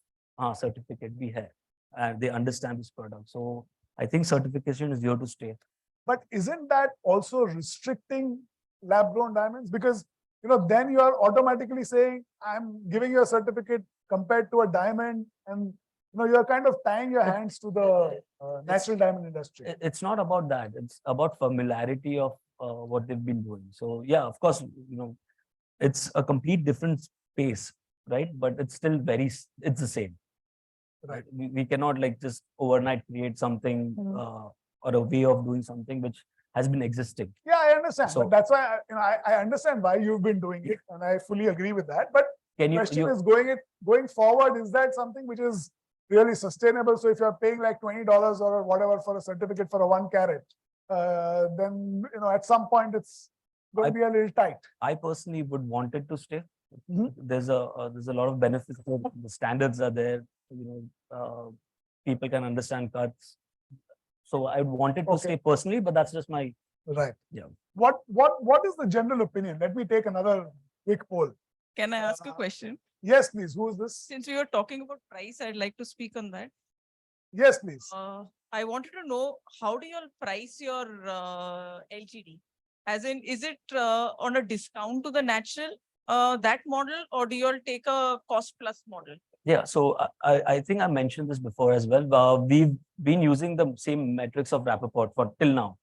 certificate we have, and they understand this product. So I think certification is here to stay. But isn't that also restricting lab-grown diamonds? Because then you are automatically saying, I'm giving you a certificate compared to a diamond, and you're kind of tying your hands to the natural diamond industry. It's not about that. It's about familiarity of what they've been doing. So yeah, of course, it's a complete different space, right? But it's still it's the same. Right. We cannot like just overnight create something or a way of doing something which has been existing. Yeah, I understand. So- But that's why I understand why you've been doing it, and I fully agree with that. But Can the question is going forward, is that something which is really sustainable? So if you're paying like $20 or whatever for a certificate for a 1 carat, then at some point it's going to be a little tight. I personally would want it to stay There's a lot of benefits. The standards are there. People can understand cuts. So I wanted to Okay. say personally, but that's just my Right. Yeah. What is the general opinion? Let me take another quick poll. Can I ask a question? Yes, please. Who is this? Since we were talking about price, I'd like to speak on that. Yes, please. I wanted to know, how do you all price your LGD? As in, is it on a discount to the natural, that model, or do you all take a cost plus model? Yeah, so I think I mentioned this before as well. We've been using the same metrics of Rappaport for till now.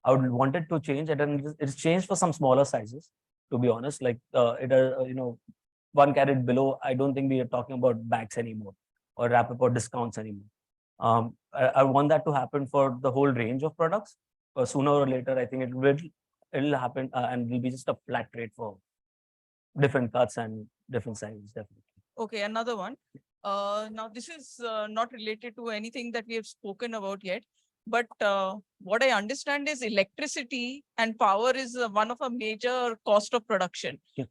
I would wanted to change it, and it's changed for some smaller sizes. To be honest, like 1 carat below, I don't think we are talking about bags anymore or Rappaport discounts anymore. I want that to happen for the whole range of products. Sooner or later, I think it'll happen, and it'll be just a flat rate for different cuts and different sizes, definitely. Okay, another one. Now this is not related to anything that we have spoken about yet, but what I understand is electricity and power is one of a major cost of production. Yeah.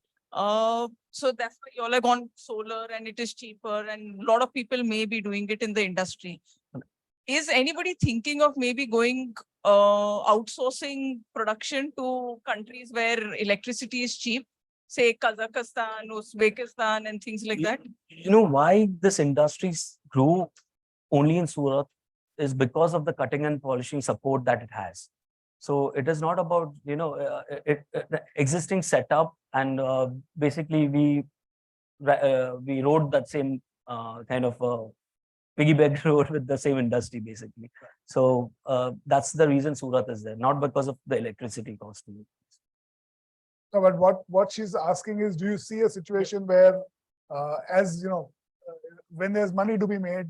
So that's why you all have gone solar, and it is cheaper, and a lot of people may be doing it in the industry. Is anybody thinking of maybe going outsourcing production to countries where electricity is cheap? Say Kazakhstan, Uzbekistan, and things like that? You know why this industry grew only in Surat is because of the cutting and polishing support that it has. So it is not about, the existing setup, and basically we rode that same kind of piggyback road with the same industry basically. So that's the reason Surat is there, not because of the electricity cost. No, but what she's asking is, do you see a situation where, as you know, when there's money to be made,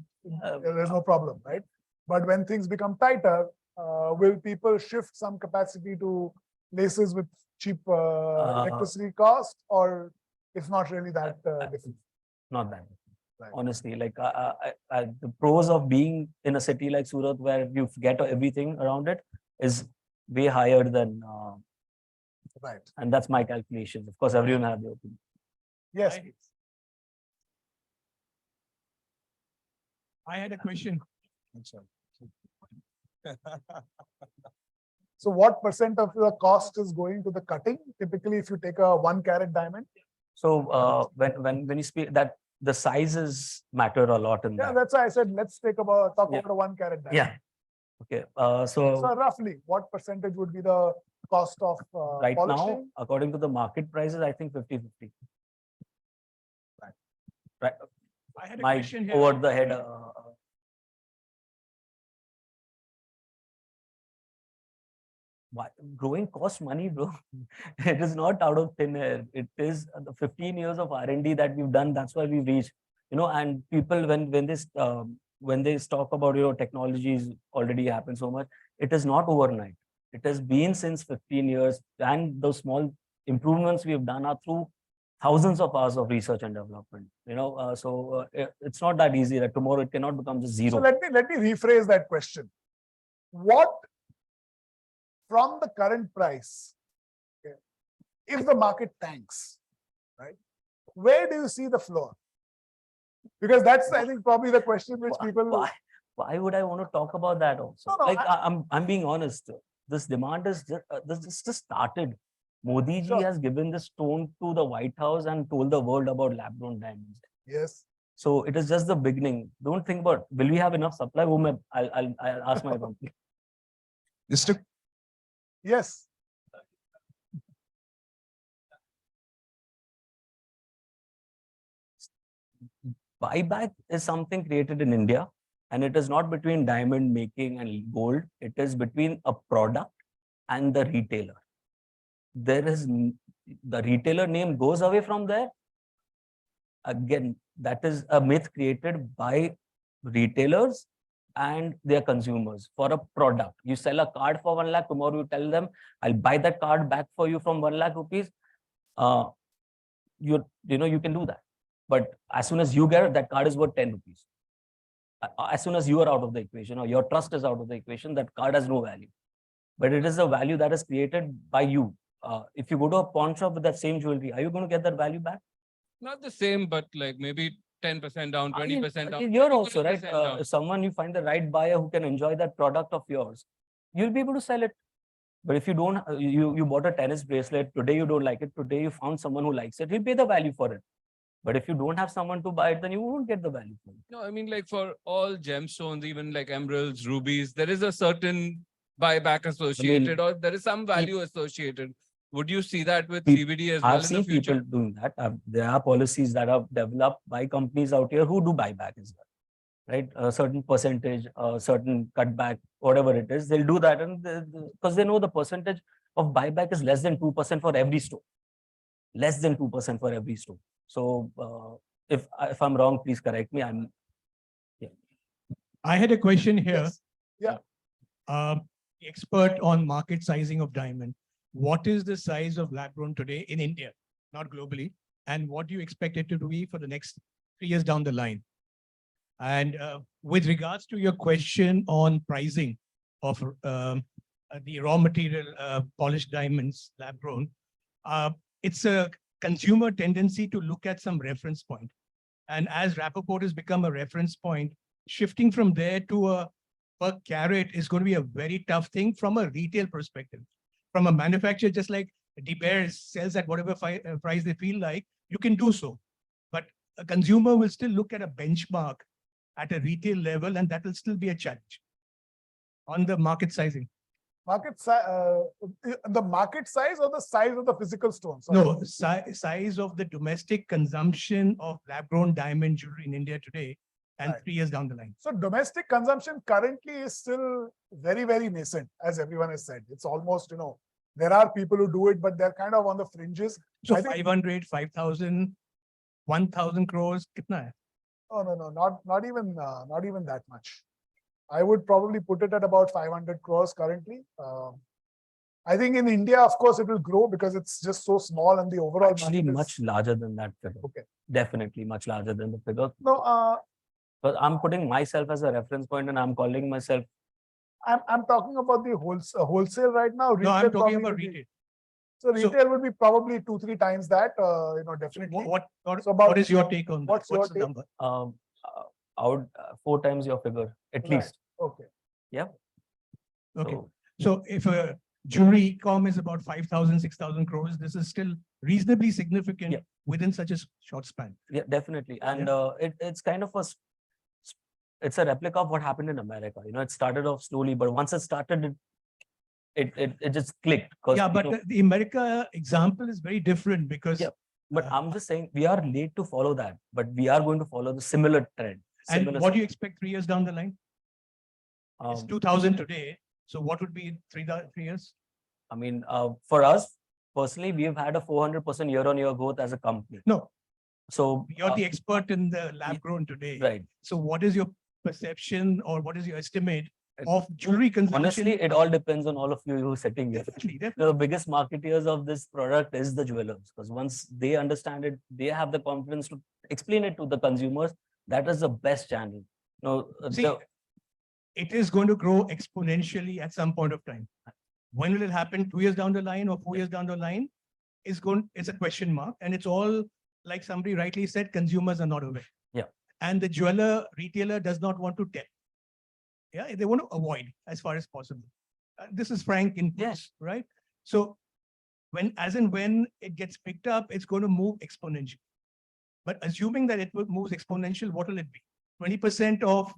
there's no problem, right? But when things become tighter, will people shift some capacity to places with cheap electricity cost, or it's not really that different? Not that. Right. Honestly, like the pros of being in a city like Surat where you get everything around it is way higher than Right. and that's my calculation. Of course, everyone has their opinion. Yes. I had a question. So what percent of the cost is going to the cutting? Typically, if you take a 1 carat diamond. So when you speak that the sizes matter a lot in Yeah, that. that's why I said let's talk about Yeah. a 1 carat diamond. Yeah. Okay. So roughly, what percentage would be the cost of Right now, polishing? according to the market prices, I think 50-50. Right. I had a My question here. over the head. Why growing costs money, bro? It is not out of thin air. It is the 15 years of R&D that we've done. That's why we've reached. And people when they talk about technologies already happened so much, it is not overnight. It has been since 15 years, and those small improvements we have done are through thousands of hours of research and development. It's not that easy that tomorrow it cannot become just zero. So let me rephrase that question. What from the current price, okay, if the market tanks, right? Where do you see the floor? Because that's, I think, probably the question which people. Why would I want to talk about that also? No, I'm being honest. This demand is just started. Modi ji has given this tone to the White House and told the world about lab-grown diamonds. Yes. So it is just the beginning. Don't think about, will we have enough supply? I'll ask my company. Yes. Buyback is something created in India, and it is not between diamond making and gold. It is between a product and the retailer. The retailer name goes away from there. Again, that is a myth created by retailers and their consumers for a product. You sell a card for 1 lakh, tomorrow you tell them, I'll buy that card back for you from 1 lakh rupees. You can do that. But as soon as you get it, that card is worth 10 rupees. As soon as you are out of the equation or your trust is out of the equation, that card has no value. But it is a value that is created by you. If you go to a pawn shop with that same jewelry, are you going to get that value back? Not the same, but like maybe 10% down, I mean, 20% down. you're also right. 20% down. If someone you find the right buyer who can enjoy that product of yours, you'll be able to sell it. But if you don't, you bought a tennis bracelet today, you don't like it. Today you found someone who likes it. He'll pay the value for it. But if you don't have someone to buy it, then you won't get the value for it. No, I mean, like for all gemstones, even like emeralds, rubies, there is a certain buyback associated, or there is some value associated. Would you see that with CBD as well I've in the seen future? people doing that. There are policies that are developed by companies out here who do buyback as well, right? A certain percentage, a certain cutback, whatever it is, they'll do that, and because they know the percentage of buyback is less than 2% for every store, less than 2% for every store. So if I'm wrong, please correct me. I had a question here. Yes. Yeah. Expert on market sizing of diamond. What is the size of lab grown today in India, not globally? And what do you expect it to be for the next 3 years down the line? And with regards to your question on pricing of the raw material polished diamonds, lab grown, it's a consumer tendency to look at some reference point. And as Rappaport has become a reference point, shifting from there to a per carat is going to be a very tough thing from a retail perspective. From a manufacturer, just like De Beers sells at whatever price they feel like, you can do so. But a consumer will still look at a benchmark at a retail level, and that will still be a challenge on the market sizing. The market size or the size of the physical stones? No, size of the domestic consumption of lab-grown diamond jewelry in India today and 3 years down the line. So domestic consumption currently is still very, very nascent, as everyone has said. It's almost, there are people who do it, but they're kind of on the fringes. So 500, 5,000, 1,000 crores, kitna hai? Oh, no, not even that much. I would probably put it at about 500 crores currently. I think in India, of course, it will grow because it's just so small and the overall Actually, market is much larger than that figure. Okay. Definitely much larger than the figure. No, But I'm putting myself as a reference point, and I'm calling myself. I'm talking about the wholesale right now. No, I'm talking probably about would be- retail. So retail would be probably 2-3 times that, definitely. What is your take on that? What's your the take? number? I would 4 times your figure, at Right. least. Okay. Yeah. Okay. So, So if a jewelry e-com is about 5,000, 6,000 crores, this is still reasonably significant Yeah. within such a short span. yeah, definitely. And it's kind of it's a replica of what happened in America. It started off slowly, but once it started, it just clicked. Yeah, but the America example is very different because. Yeah, but I'm just saying we are late to follow that, but we are going to follow the similar trend. And what do you expect 3 years down the line? It's 2000 today. So what would be 3 years? I mean, for us personally, we have had a 400% year-on-year growth as a company. No. So You're the expert in the lab grown today. right. So what is your perception or what is your estimate of jewelry consumption? Honestly, it all depends on all of you who are sitting here. Definitely. The biggest marketeers of this product is the jewelers, because once they understand it, they have the confidence to explain it to the consumers. That is the best channel. See, it is going to grow exponentially at some point of time. When will it happen? 2 years down the line or 4 years down the line? It's a question mark. And it's all, like somebody rightly said, consumers are not aware. Yeah. And the retailer does not want to tell. Yeah, they want to avoid as far as possible. This is frank inputs, Yes. right? So as and when it gets picked up, it's going to move exponentially. But assuming that it moves exponential, what will it be? 20% of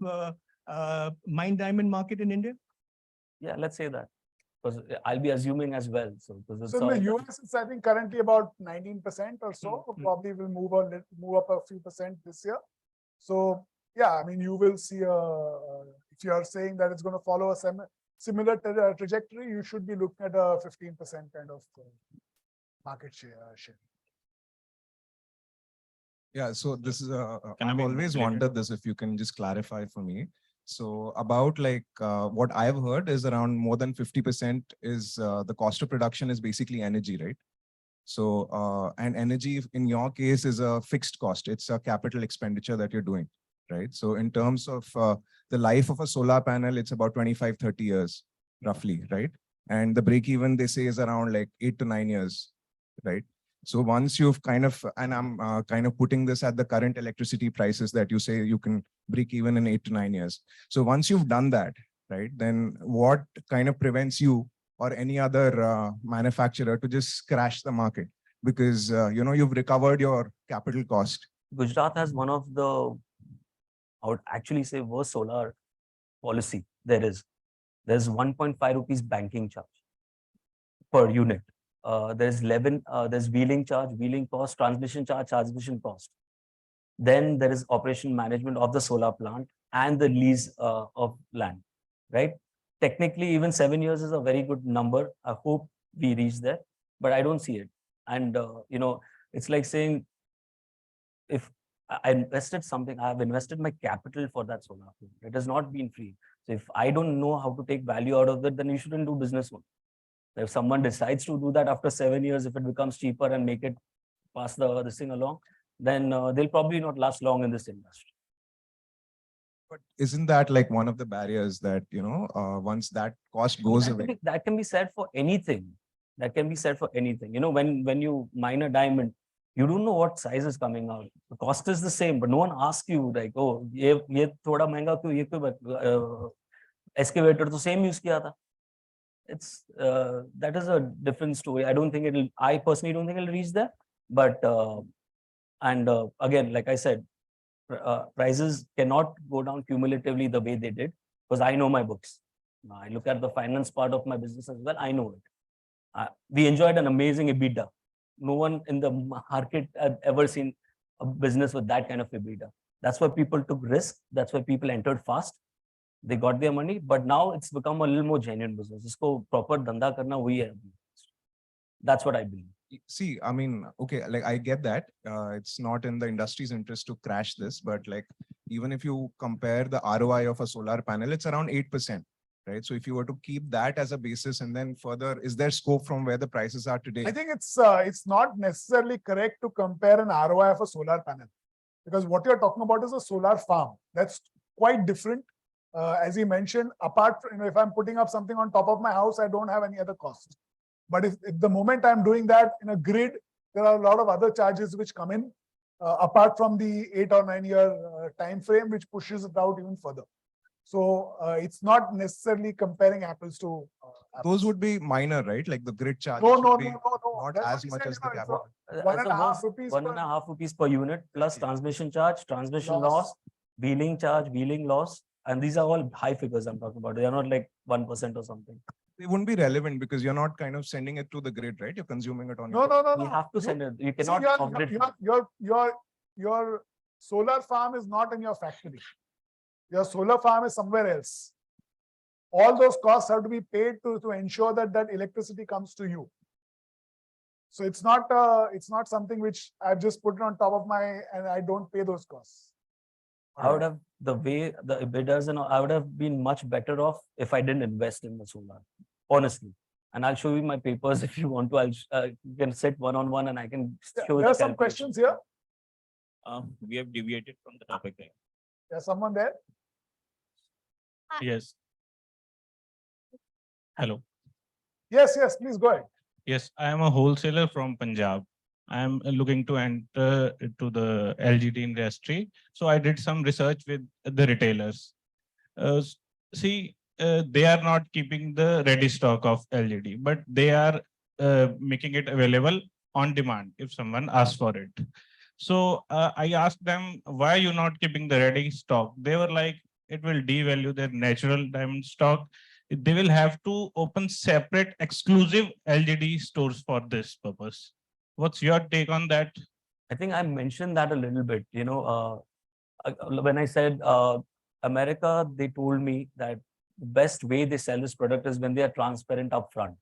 mined diamond market in India? Yeah, let's say that. Because I'll be assuming as well. So in the US, it's I think currently about 19% or so. Probably will move up a few percent this year. So yeah, I mean, you will see if you are saying that it's going to follow a similar trajectory, you should be looking at a 15% kind of market share. Yeah, so this is I've always wondered this, if you can just clarify for me. So about what I've heard is around more than 50% is the cost of production is basically energy, right? So and energy in your case is a fixed cost. It's a capital expenditure that you're doing, right? So in terms of the life of a solar panel, it's about 25, 30 years roughly, right? And the break even they say is around like 8 to 9 years, right? So once you've kind of, and I'm kind of putting this at the current electricity prices that you say you can break even in 8 to 9 years. So once you've done that, right, then what kind of prevents you or any other manufacturer to just crash the market? Because, you've recovered your capital cost. Gujarat has one of the, I would actually say, worst solar policy there is. There's 1.5 rupees banking charge per unit. There's 11, there's wheeling charge, wheeling cost, transmission charge, transmission cost. Then there is operation management of the solar plant and the lease of land, right? Technically, even 7 years is a very good number. I hope we reach there, but I don't see it. And, it's like saying, if I invested something, I have invested my capital for that solar plant. It has not been free. So if I don't know how to take value out of it, then you shouldn't do business one. If someone decides to do that after 7 years, if it becomes cheaper and make it pass this thing along, then they'll probably not last long in this industry. But isn't that like one of the barriers that, once that cost goes away? That can be said for anything. That can be said for anything. When you mine a diamond, you don't know what size is coming out. The cost is the same, but no one asks you like, oh, ye thoda महंगा क्यों, ये क्यों excavator to same use किया था. It's that is a different story. I personally don't think it'll reach there. But again, like I said, prices cannot go down cumulatively the way they did, because I know my books. I look at the finance part of my business as well. I know it. We enjoyed an amazing EBITDA. No one in the market had ever seen a business with that kind of EBITDA. That's why people took risk. That's why people entered fast. They got their money, but now it's become a little more genuine business. Isko proper dhanda karna wahi hai. That's what I believe. See, I mean, okay, like I get that. It's not in the industry's interest to crash this, but like, even if you compare the ROI of a solar panel, it's around 8%, right? So if you were to keep that as a basis and then further, is there scope from where the prices are today? I think it's not necessarily correct to compare an ROI of a solar panel, because what you're talking about is a solar farm. That's quite different. As you mentioned, apart from, if I'm putting up something on top of my house, I don't have any other cost. But if the moment I'm doing that in a grid, there are a lot of other charges which come in, apart from the 8 or 9 year time frame, which pushes it out even further. So it's not necessarily comparing apples to apples. Those would be minor, right? Like the grid charges No, would be not That's as what much he as said, the it's capital. 1.5 rupees. 1.5 rupees per unit plus transmission charge, transmission loss, wheeling charge, wheeling loss. And these are all high figures I'm talking about. They are not like 1% or something. They wouldn't be relevant because you're not kind of sending it to the grid, right? You're consuming it on No. You have to send it. You cannot off-grid. Your solar farm is not in your factory. Your solar farm is somewhere else. All those costs have to be paid to ensure that that electricity comes to you. So it's not something which I've just put it on top of and I don't pay those costs. I would have, the way the EBITDAs and all, I would have been much better off if I didn't invest in the solar, honestly. And I'll show you my papers if you want to. You can sit one-on-one and I can show you. There are some questions here. We have deviated from the topic there. There's someone there. Yes. Hello. Yes, please go ahead. Yes, I am a wholesaler from Punjab. I am looking to enter to the LGD industry. So I did some research with the retailers. They are not keeping the ready stock of LGD, but they are making it available on demand if someone asks for it. So I asked them, why are you not keeping the ready stock? They were like, it will devalue their natural diamond stock. They will have to open separate exclusive LGD stores for this purpose. What's your take on that? I think I mentioned that a little bit, when I said America, they told me that the best way they sell this product is when they are transparent upfront.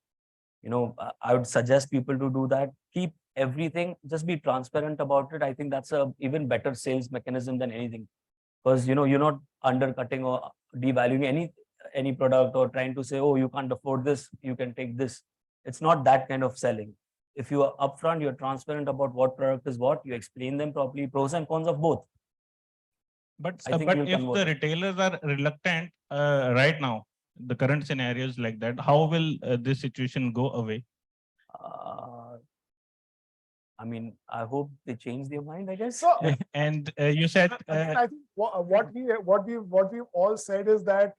I would suggest people to do that. Keep everything, just be transparent about it. I think that's a even better sales mechanism than anything, because you're not undercutting or devaluing any product or trying to say, oh, you can't afford this, you can take this. It's not that kind of selling. If you are upfront, you're transparent about what product is what, you explain them properly, pros and cons of both. But if the retailers are reluctant right now, the current scenario is like that, how will this situation go away? I mean, I hope they change their mind, I guess. So And you said, I think what we've all said is that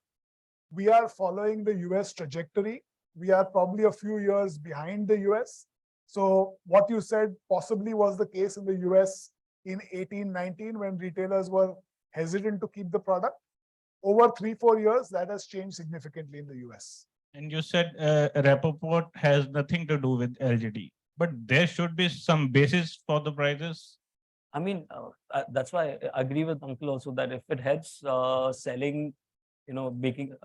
we are following the US trajectory. We are probably a few years behind the US. So what you said possibly was the case in the US in 18-19 when retailers were hesitant to keep the product. Over 3-4 years, that has changed significantly in the US. and you said Rappaport has nothing to do with LGD, but there should be some basis for the prices. I mean, that's why I agree with Uncle also that if it helps selling, making,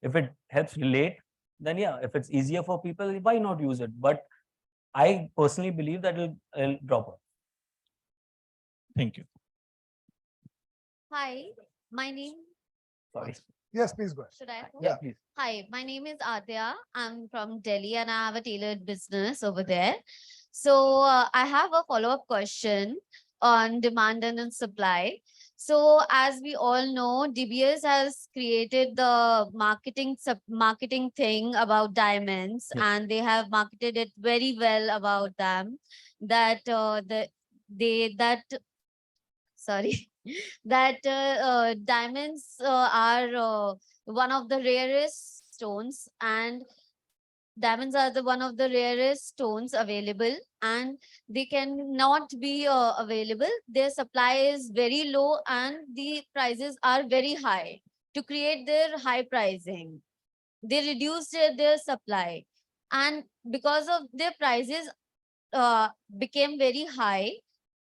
if it helps relate, then yeah, if it's easier for people, why not use it? But I personally believe that it'll drop off. Thank you. Hi, my name. Sorry. Yes, please go ahead. Should I? Yeah, please. Hi, my name is Adya. I'm from Delhi and I have a tailored business over there. So I have a follow-up question on demand and supply. So as we all know, DBS has created the marketing thing about diamonds, Yes. and they have marketed it very well about them. That sorry, that diamonds are one of the rarest stones, and diamonds are the one of the rarest stones available, and they cannot be available. Their supply is very low and the prices are very high. To create their high pricing, they reduced their supply, and because of their prices became very high.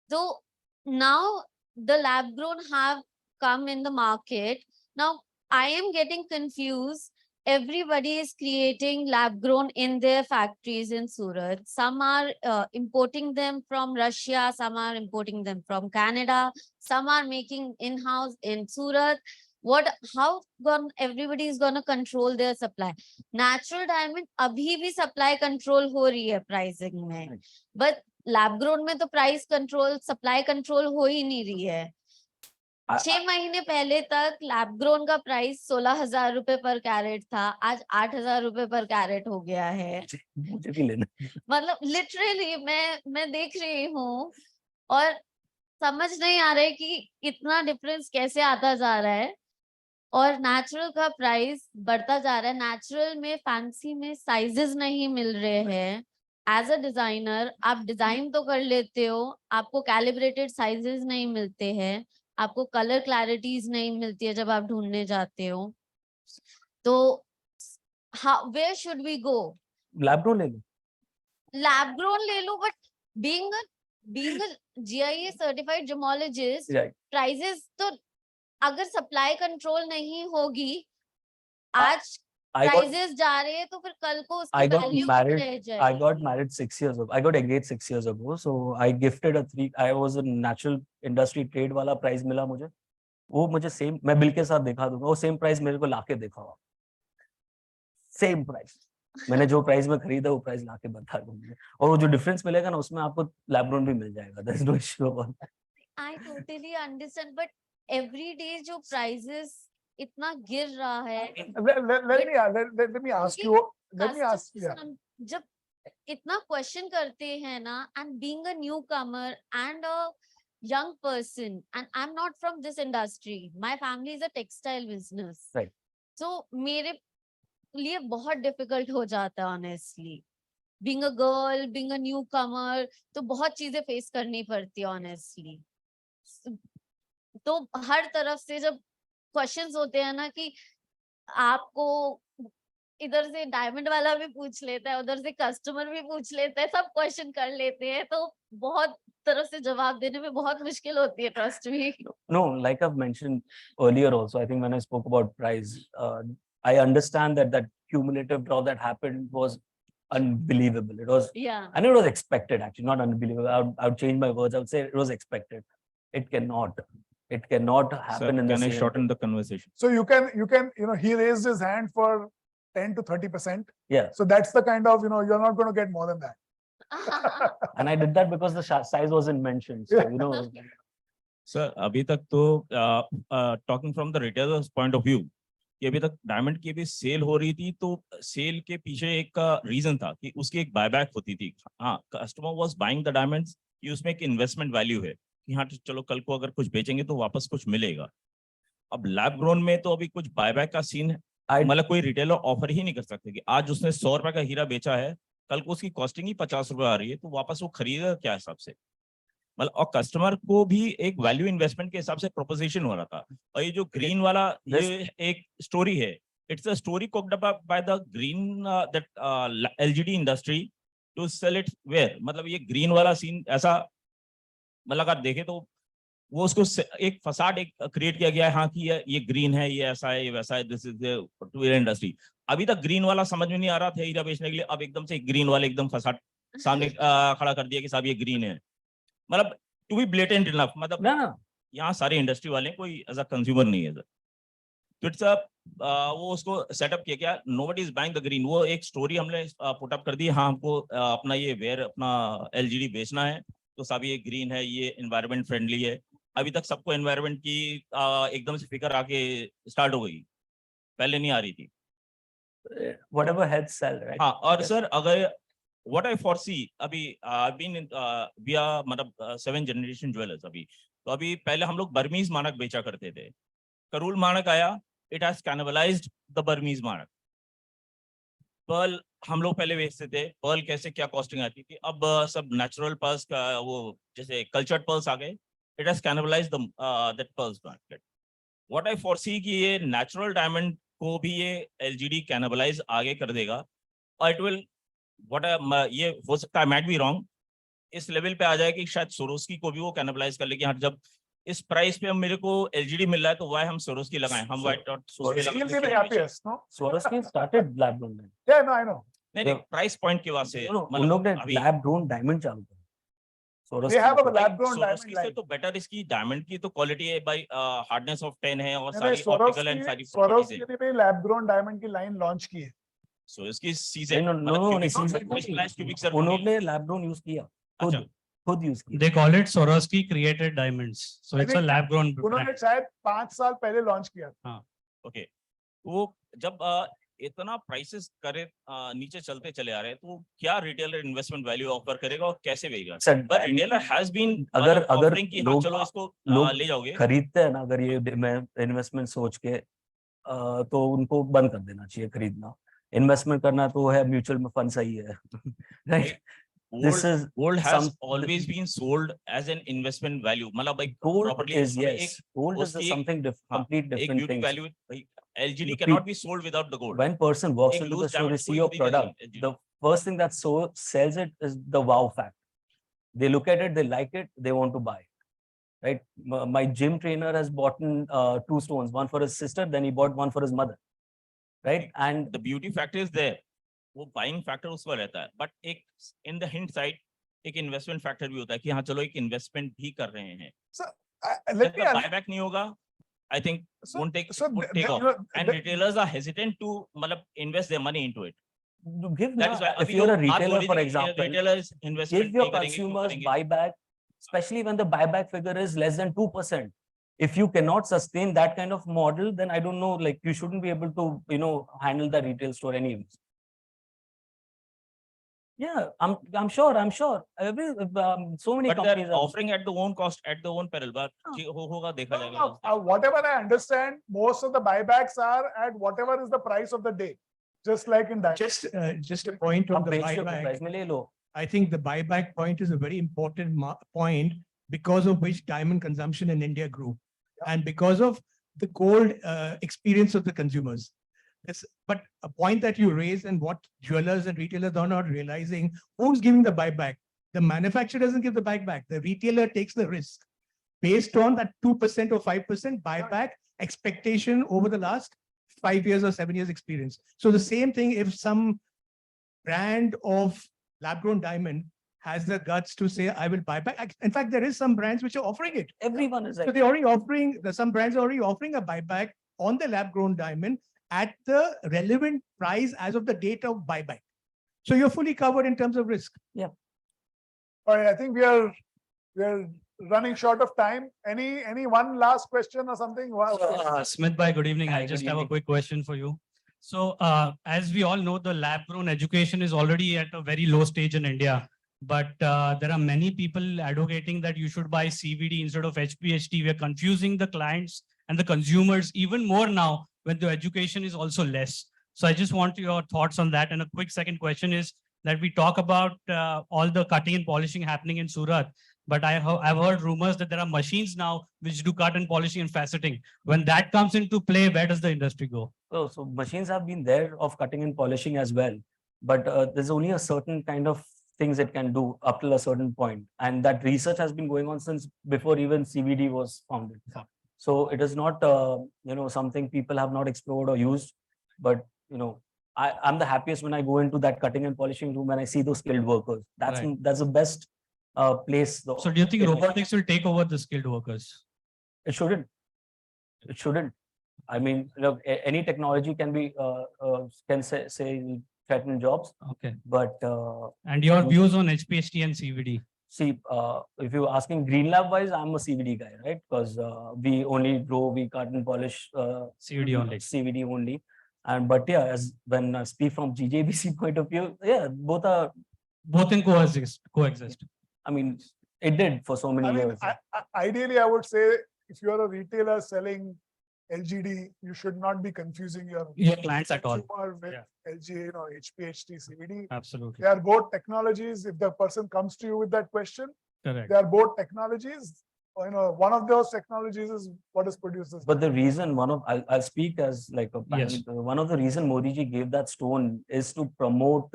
So now the lab grown have come in the market. Now I am getting confused. Everybody is creating lab grown in their factories in Surat. Some are importing them from Russia, some are importing them from Canada, some are making in-house in Surat. Everybody is gonna control their supply? Natural diamond abhi bhi supply control ho rahi hai pricing mein, but lab grown में तो price control supply control हो ही नहीं रही है। 6 महीने पहले तक lab grown का प्राइस 16,000 रुपए पर कैरेट था, आज 8,000 रुपए पर कैरेट हो गया है। मुझे भी लेना। मतलब लिटरली मैं देख रही हूँ और समझ नहीं आ रहा है कि इतना डिफरेंस कैसे आता जा रहा है, और नेचुरल का प्राइस बढ़ता जा रहा है। नेचुरल में फैंसी में साइजेस नहीं मिल रहे हैं। एज अ डिजाइनर आप डिजाइन तो कर लेते हो, आपको कैलिब्रेटेड साइजेस नहीं मिलते हैं, आपको कलर क्लैरिटीज नहीं मिलती है जब आप ढूंढने जाते हो। तो where should we go? Lab grown ले लो। लैब ग्रोन ले लो, but being a GIA certified geologist, prices तो अगर सप्लाई कंट्रोल नहीं होगी, आज प्राइसेस जा रहे हैं तो फिर कल को उसकी वैल्यू रह जाएगी। I got married 6 years ago. I got engaged 6 years ago. So I gifted I was a natural industry trade वाला प्राइस मिला मुझे। वो मुझे सेम, मैं बिल के साथ दिखा दूंगा, वो सेम प्राइस मेरे को लाके दिखाओ। सेम प्राइस मैंने जो प्राइस में खरीदा वो प्राइस लाके बता दूंगा, और वो जो डिफरेंस मिलेगा ना उसमें आपको लैब ग्रोन भी मिल जाएगा। There is no issue about that. I totally understand, but every day जो prices इतना गिर रहा है। Let me ask you. जब इतना क्वेश्चन करते हैं ना, and being a newcomer and a young person, and I'm not from this industry, my family is a textile business, right? So मेरे लिए बहुत difficult हो जाता है honestly. Being a girl, being a newcomer, तो बहुत चीजें face करनी पड़ती है honestly. तो हर तरफ से जब क्वेश्चंस होते हैं ना कि आपको इधर से डायमंड वाला भी पूछ लेता है, उधर से कस्टमर भी पूछ लेता है, सब क्वेश्चन कर लेते हैं, तो बहुत तरफ से जवाब देने में बहुत मुश्किल होती है, trust me. No, like I've mentioned earlier also, I think when I spoke about price, I understand that cumulative draw that happened was unbelievable. It was, and it was expected, actually, not unbelievable. I would change my words. I would say it was expected. It cannot happen in the same. Can I shorten the conversation? So you can, he raised his hand for 10 to 30%. Yeah. So that's the kind of, you're not going to get more than that. And I did that because the size wasn't mentioned. So, Sir, abhi tak to, talking from the retailer's point of view, कि अभी तक diamond की भी cell हो रही थी, तो cell के पीछे एक रीजन था कि उसकी एक बायबैक होती थी। हाँ, customer was buying the diamonds कि उसमें एक इन्वेस्टमेंट वैल्यू है कि हाँ चलो कल को अगर कुछ बेचेंगे तो वापस कुछ मिलेगा। अब लैब ग्रोन में तो अभी कुछ बायबैक का सीन है, मतलब कोई रिटेलर ऑफर ही नहीं कर सकते कि आज उसने 100 रुपए का हीरा बेचा है, कल को उसकी कॉस्टिंग ही 50 रुपए आ रही है, तो वापस वो खरीदेगा क्या हिसाब से? मतलब और कस्टमर को भी एक वैल्यू इन्वेस्टमेंट के हिसाब से प्रोपोजिशन हो रहा था। और ये जो ग्रीन वाला ये एक स्टोरी है, it's a story cooked up by the green that LGD industry to sell it where. मतलब ये ग्रीन वाला सीन ऐसा, मतलब अगर देखे तो वो उसको एक फसाड एक क्रिएट किया गया है, हाँ कि ये ग्रीन है, ये ऐसा है, ये वैसा है, दिस इज टू इंडस्ट्री। अभी तक ग्रीन वाला समझ में नहीं आ रहा था हीरा बेचने के लिए, अब एकदम से ग्रीन वाले एकदम फसाड सामने खड़ा कर दिया कि साहब ये ग्रीन है। मतलब टू बी ब्लेटेंट इनफ, मतलब ना यहाँ सारे इंडस्ट्री वाले कोई एज अ कंज्यूमर नहीं है सर। तो इट्स वो उसको सेटअप किया गया, nobody is buying the green. वो एक स्टोरी हमने पुट अप कर दी, हाँ हमको अपना ये वेयर अपना LGD बेचना है, तो सब ये ग्रीन है, ये एनवायरमेंट फ्रेंडली है। अभी तक सबको एनवायरमेंट की एकदम से फिक्र आके स्टार्ट हो गई, पहले नहीं आ रही थी। Whatever heads sell, right? हाँ, और सर अगर what I foresee, अभी we are मतलब 7 generation ज्वेलर्स अभी, तो अभी पहले हम लोग बर्मीज मानक बेचा करते थे, करूल मानक आया, इट हैज कैनिबलाइज्ड द बर्मीज मानक। पर्ल हम लोग पहले बेचते थे, पर्ल कैसे क्या कॉस्टिंग आती थी, अब सब नेचुरल पर्ल्स का वो जैसे कल्चर्ड पर्ल्स आ गए, it has cannibalized that pearls market. What I foresee कि ये नेचुरल डायमंड को भी ये LGD कैनिबलाइज आगे कर देगा, और इट विल ये हो सकता है, मैट बी रॉन्ग, इस लेवल पे आ जाए कि शायद सोरोस्की को भी वो कैनिबलाइज कर ले कि हाँ जब इस प्राइस पे अब मेरे को LGD मिल रहा है तो वाई हम सोरोस्की लगाएं, हम white dot Swarovski started lab grown diamond. Yeah, no, I know. नहीं प्राइस पॉइंट की बात से उन लोग ने lab grown diamond चालू किया। They have a lab grown diamond Swarovski से तो बेटर इसकी डायमंड की तो क्वालिटी है भाई, हार्डनेस ऑफ 10 है और नहीं, सारी ऑप्टिकल एंड सारी प्रॉपर्टीज Swarovski है। ने भी लैब ग्रोन डायमंड की लाइन लॉन्च की है। सो इसकी सीजन उन्होंने lab grown यूज किया, खुद यूज किया। They call it Swarovski created diamonds. So it's a lab grown उन्होंने brand. शायद 5 साल पहले लॉन्च किया था। हाँ, ओके, वो जब इतना प्राइसेस करे नीचे चलते चले आ रहे हैं, तो क्या रिटेलर इन्वेस्टमेंट वैल्यू ऑफर करेगा और कैसे देगा? पर रिटेलर हैज बीन अगर हाँ चलो इसको ले जाओगे, खरीदते हैं ना, अगर ये इन्वेस्टमेंट सोच के तो उनको बंद कर देना चाहिए खरीदना। इन्वेस्टमेंट करना तो है म्यूचुअल में फंड सही है, right? This is gold has some, always been sold as an investment value, मतलब like gold properly is yes, gold is something complete different beauty things. value, LGD cannot be sold without the gold. When person walks into the store to see your product, the first thing that sells it is the wow fact. They look at it, they like it, they want to buy, right? My gym trainer has bought 2 stones, one for his sister, then he bought one for his mother, right? And the beauty factor is there, वो buying factor उस पर रहता है, but एक in the hint side एक investment factor भी होता है कि हाँ चलो एक इन्वेस्टमेंट भी कर रहे हैं। बायबैक नहीं होगा, I think won't take off, and retailers are hesitant to मतलब invest their money into it. if you're a retailer, for example, give your consumers buyback, especially when the buyback figure is less than 2%. If you cannot sustain that kind of model, then I don't know, like you shouldn't be able to, handle the retail store anyways. Yeah, I'm sure. So many but companies they're offering at the own cost, at the own peril, but होगा देखा जाएगा। Whatever I understand, most of the buybacks are at whatever is the price of the day, just like in diamond. Just a point on the buyback. I think the buyback point is a very important point because of which diamond consumption in India grew, and because of the gold experience of the consumers. But a point that you raise and what jewelers and retailers are not realizing, who's giving the buyback? The manufacturer doesn't give the buyback. The retailer takes the risk based on that 2% or 5% buyback expectation over the last 5 years or 7 years experience. So the same thing, if some brand of lab-grown diamond has the guts to say, I will buy back. In fact, there is some brands which are offering it. Everyone is. So they're already offering, some brands are already offering a buyback on the lab-grown diamond at the relevant price as of the date of buyback. So you're fully covered in terms of risk. Yeah. All right, I think we are running short of time. Any one last question or something? Wow. Smit bhai, good evening. Hi, I good just have a evening. quick question for you. So, as we all know, the lab-grown education is already at a very low stage in India. But there are many people advocating that you should buy CVD instead of HPHT. We are confusing the clients and the consumers even more now when the education is also less. So I just want your thoughts on that. And a quick second question is that we talk about all the cutting and polishing happening in Surat. But I've heard rumors that there are machines now which do cut and polishing and faceting. When that comes into play, where does the industry go? So machines have been there of cutting and polishing as well, but there's only a certain kind of things it can do up till a certain point, and that research has been going on since before even CVD was founded. So it is not something people have not explored or used, but I'm the happiest when I go into that cutting and polishing room and I see those skilled workers. That's Right. that's the best place. So do you think robotics will take over the skilled workers? It shouldn't. It shouldn't. I mean, look, any technology can be can say threaten jobs. Okay. But And your views on HPHT and CVD? see, if you're asking Green Lab wise, I'm a CVD guy, right? Because we only grow, we cut and polish CVD only. CVD only. And but yeah, as when I speak from GJBC point of view, yeah, both in coexist. I mean, it did for so many I mean, years. ideally, I would say if you're a retailer selling LGD, you should not be confusing your clients at all. consumer with LG, HPHT, CVD. Absolutely. They are both technologies. If the person comes to you with that question, Correct. they are both technologies. One of those technologies is what is produced. But the reason I'll speak as like a panel, Yes. one of the reason Modi ji gave that stone is to promote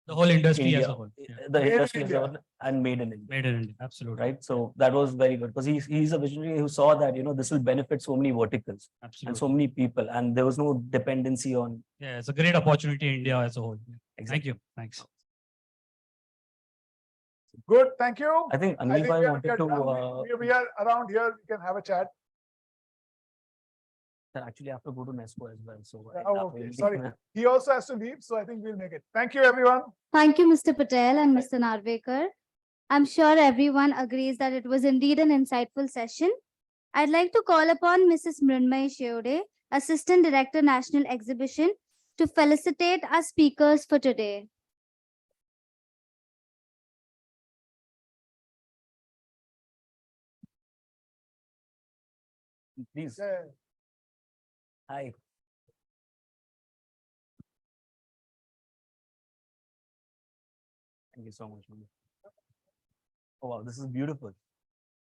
The whole industry India, as a whole. Yeah. the Made in industry as a India. whole, and made in India. Made in India. Absolutely. Right. So that was very good because he's a visionary who saw that this will benefit so many verticals Absolutely. and so many people, and there was no dependency on. Yeah, it's a great opportunity in India as a whole. Exactly. Thank you. Thanks. Good, thank you. I think I Anil think bhai we are wanted to. done. We are around here. We can have a chat. Actually, I have to go to Nesco as well. So Oh, okay. Sorry. He also has to leave, so I think we'll make it. Thank you, everyone. Thank you, Mr. Patel and Mr. Narvekar. I'm sure everyone agrees that it was indeed an insightful session. I'd like to call upon Mrs. Mrunmayee Sheode, Assistant Director, National Exhibition, to felicitate our speakers for today. Please. Hi. Thank you so much. Oh wow, this is beautiful.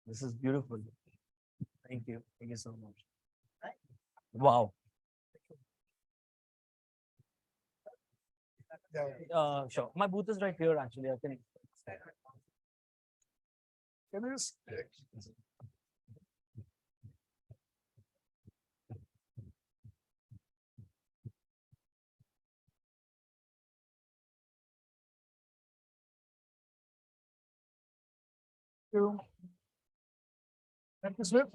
This is beautiful. Thank you. Thank you so much. Wow. Sure. My booth is right here. Actually, I can. Can you just Thank you, Smit.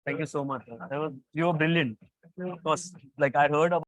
Thank you so much. You were brilliant. Because like I heard about